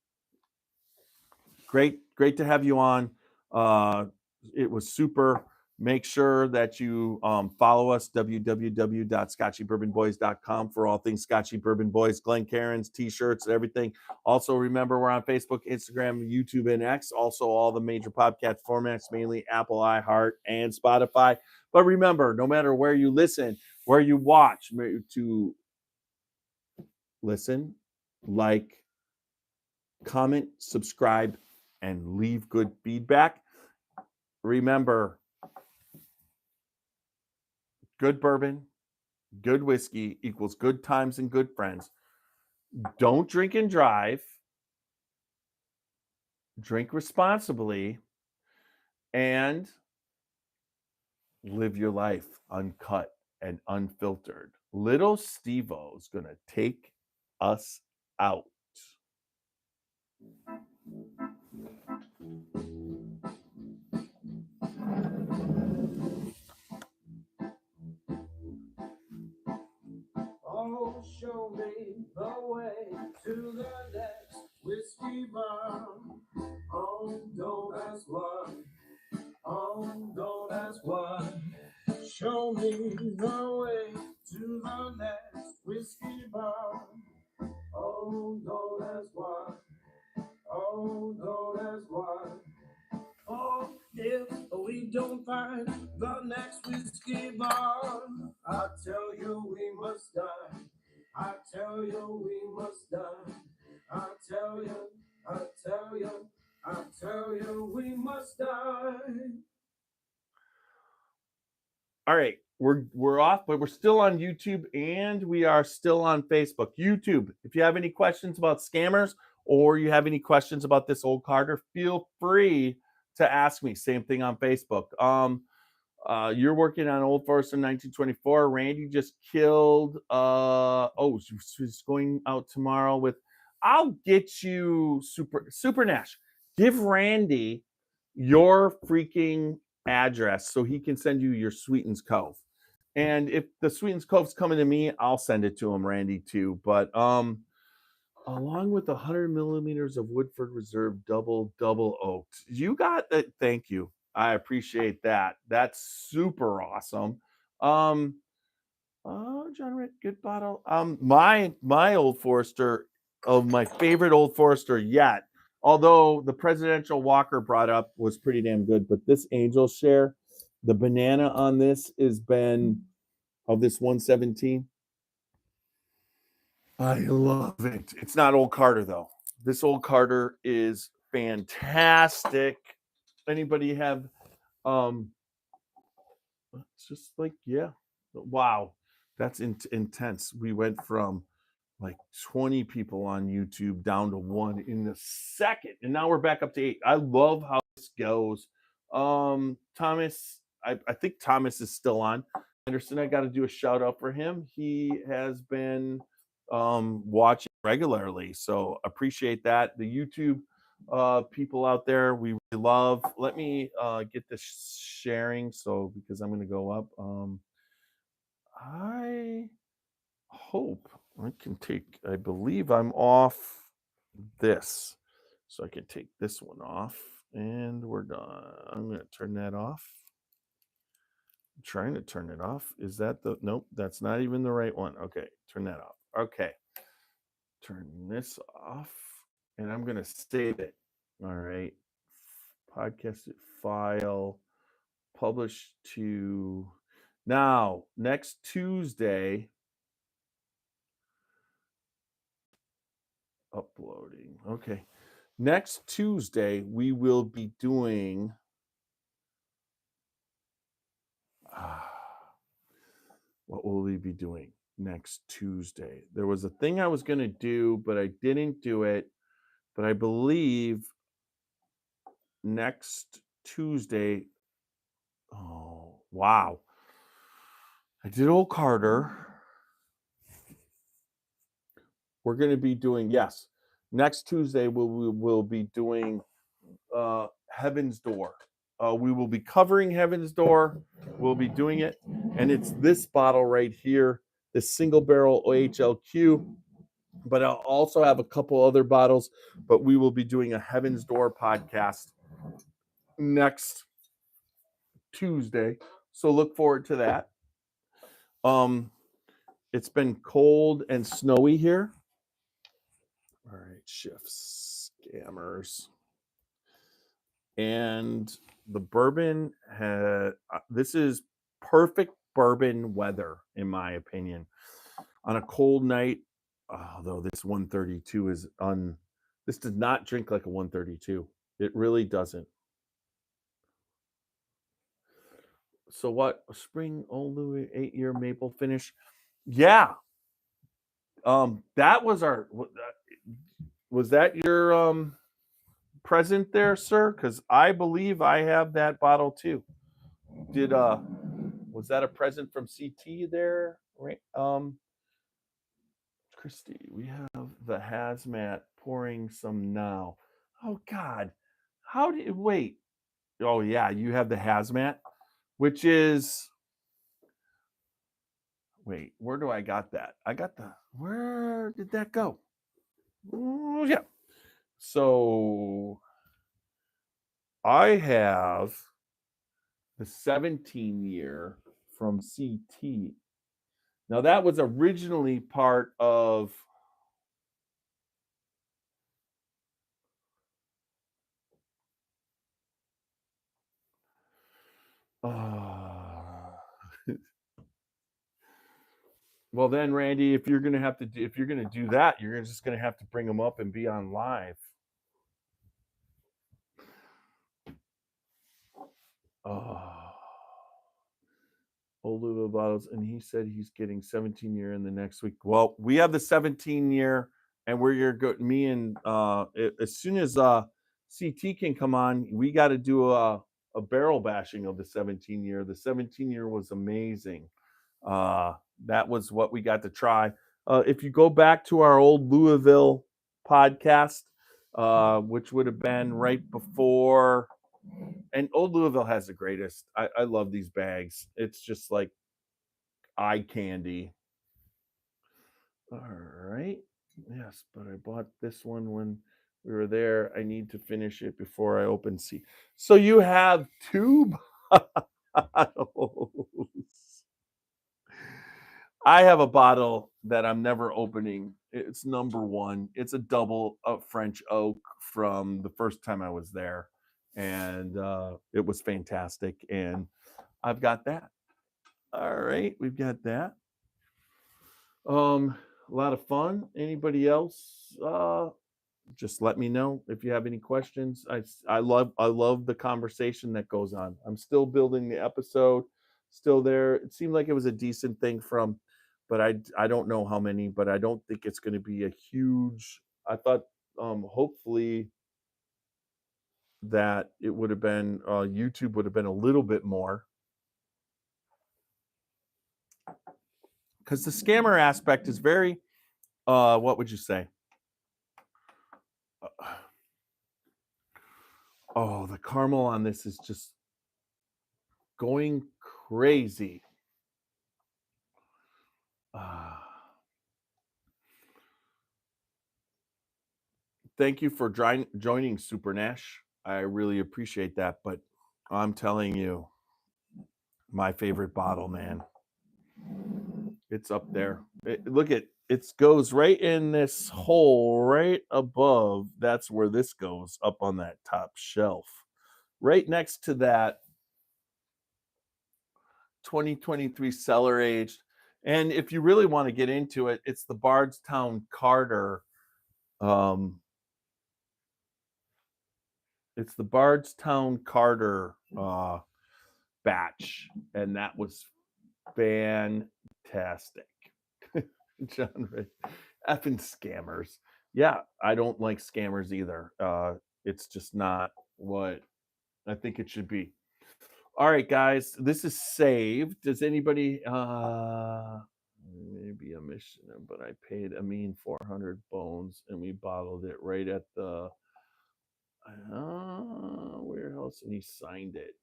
great to have you on. It was super. Make sure that you follow us, www.scotchybourbonboys.com, for all things Scotchy Bourbon Boys, Glencairns, t-shirts, everything. Also, remember, we're on Facebook, Instagram, YouTube, and X. Also, all the major podcast formats, mainly Apple, iHeart, and Spotify. But remember, no matter where you listen, where you watch, to listen, like, comment, subscribe, and leave good feedback. Remember, good bourbon, good whiskey equals good times and good friends. Don't drink and drive. Drink responsibly and live your life uncut and unfiltered. Little Steve-O is going to take us out. Oh, show me the way to the next whiskey bar. Oh, don't ask why. Oh, don't ask why. Show me the way to the next whiskey bar. Oh, don't ask why. Oh, don't ask why. Oh, if we don't find the next whiskey bar, I tell you we must die. I tell you we must die. I tell you we must die. All right, we're off, but we're still on YouTube and we are still on Facebook. YouTube, if you have any questions about scammers or you have any questions about this old Carter, feel free to ask me. Same thing on Facebook. You're working on Old Forester 1924. Randy just killed. She's going out tomorrow with. I'll get you Super Nash. Give Randy your freaking address so he can send you your Sweetens Cove. And if the Sweetens Cove's coming to me, I'll send it to him, Randy, too. But along with 100 millimeters of Woodford Reserve double oaked. You got that. Thank you. I appreciate that. That's super awesome. John Rick, good bottle. My Old Forester, my favorite Old Forester yet, although the presidential Walker brought up was pretty damn good, but this Angel Share, the banana on this has been of this 117. I love it. It's not Old Carter though. This Old Carter is fantastic. Anybody have it's just like, yeah, wow, that's intense. We went from like 20 people on YouTube down to one in a second, and now we're back up to 8. I love how this goes. Thomas, I think Thomas is still on. Anderson, I got to do a shout out for him. He has been watching regularly, so appreciate that. The YouTube people out there, we really love. Let me get this sharing, so because I'm going to go up. I hope I can take, I believe I'm off this, so I can take this one off, and we're done. I'm going to turn that off. I'm trying to turn it off. Is that the, nope, that's not even the right one. Okay, turn that off. Okay, turn this off, and I'm going to save it. All right, podcast file, publish to, now next Tuesday, uploading. Okay. Next Tuesday, we will be doing what will we be doing next Tuesday? There was a thing I was going to do, but I didn't do it. But I believe next Tuesday, oh, wow. I did old Carter. We're going to be doing, yes, next Tuesday, we will be doing Heaven's Door. We will be covering Heaven's Door. We'll be doing it. And it's this bottle right here, this single barrel OHLQ. But I'll also have a couple other bottles. But we will be doing a Heaven's Door podcast next Tuesday. So look forward to that. It's been cold and snowy here. All right, shifts, scammers. And the bourbon had, this is perfect bourbon weather, in my opinion. On a cold night, although this 132 is this does not drink like a 132. It really doesn't. So what? Spring Old Louis 8-year maple finish. Yeah. That was our, was that your present there, sir? Because I believe I have that bottle too. Did was that a present from CT there? Right. Christy, we have the hazmat pouring some now. Oh God. How do you wait? Oh yeah, you have the hazmat, which is, wait, where do I got that? I got the, where did that go? Oh yeah. So I have the 17-year from CT. Now that was originally part of well then, Randy, if you're gonna have to do, if you're gonna do that, you're just gonna have to bring them up and be on live. Old Louisville bottles, and he said he's getting 17-year in the next week. Well, we have the 17-year, and we're gonna go. Me and as soon as CT can come on, we got to do a barrel bashing of the 17-year. The 17-year was amazing. That was what we got to try. If you go back to our old Louisville podcast, which would have been right before, and Old Louisville has the greatest. I love these bags. It's just like eye candy. All right. Yes, but I bought this one when we were there. I need to finish it before I open C. So you have 2 bottles. I have a bottle that I'm never opening. It's number 1. It's a double French oak from the first time I was there. And it was fantastic. And I've got that. All right, we've got that. A lot of fun. Anybody else just let me know if you have any questions. I love the conversation that goes on. I'm still building the episode, still there. It seemed like it was a decent thing from, but I don't know how many, but I don't think it's going to be a huge. I thought hopefully that it would have been YouTube would have been a little bit more, because the scammer aspect is very what would you say? Oh, the caramel on this is just going crazy. Thank you for joining, Super Nash. I really appreciate that. But I'm telling you, my favorite bottle, man. It's up there. Look at it goes right in this hole right above. That's where this goes, up on that top shelf, right next to that 2023 cellar aged. And if you really want to get into it, it's the Bardstown Carter. It's the Bardstown Carter batch, and that was fantastic. John Ray, effing scammers. Yeah, I don't like scammers either. It's just not what I think it should be. All right, guys, this is saved. Does anybody maybe a mission, but I paid a mean 400 bones and we bottled it right at the warehouse and he signed it.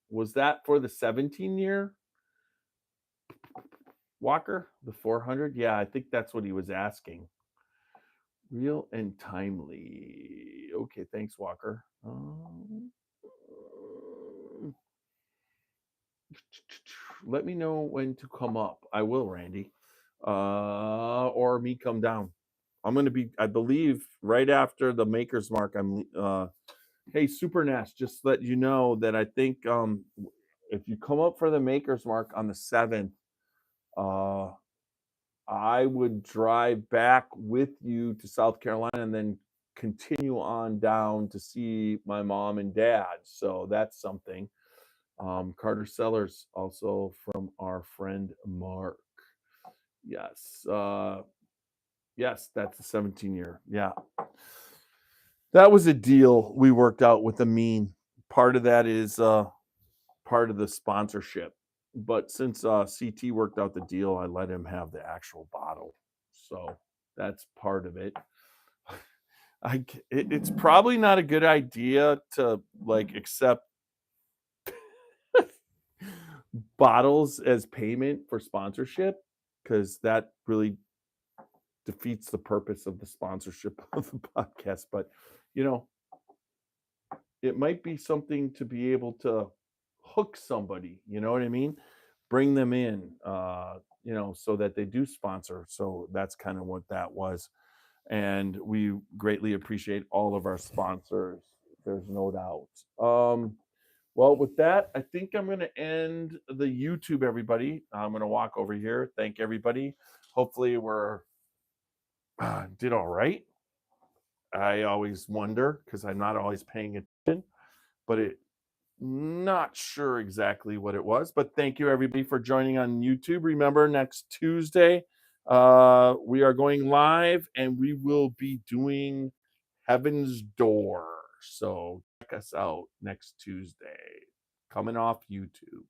Was that for the 17 year? Walker, the 400? Yeah, I think that's what he was asking. Real and timely. Okay, thanks, Walker. Let me know when to come up. I will, Randy. Or me come down. I'm going to be, I believe, right after the Maker's Mark. Hey, Super Nash, just let you know that I think if you come up for the Maker's Mark on the 7th, I would drive back with you to South Carolina and then continue on down to see my mom and dad. So that's something. Carter Sellers, also from our friend Mark. Yes. Yes, that's a 17-year. Yeah. That was a deal we worked out with Amin. Part of that is part of the sponsorship. But since CT worked out the deal, I let him have the actual bottle. So that's part of it. It's probably not a good idea to like accept bottles as payment for sponsorship, because that really defeats the purpose of the sponsorship of the podcast. But you know, it might be something to be able to hook somebody, you know what I mean? Bring them in, so that they do sponsor. So that's kind of what that was. And we greatly appreciate all of our sponsors. There's no doubt. Well, with that, I think I'm going to end the YouTube, everybody. I'm going to walk over here. Thank everybody. Hopefully we're did all right. I always wonder because I'm not always paying attention, but not sure exactly what it was. But thank you everybody for joining on YouTube. Remember, next Tuesday we are going live and we will be doing Heaven's Door. So check us out next Tuesday, coming off YouTube.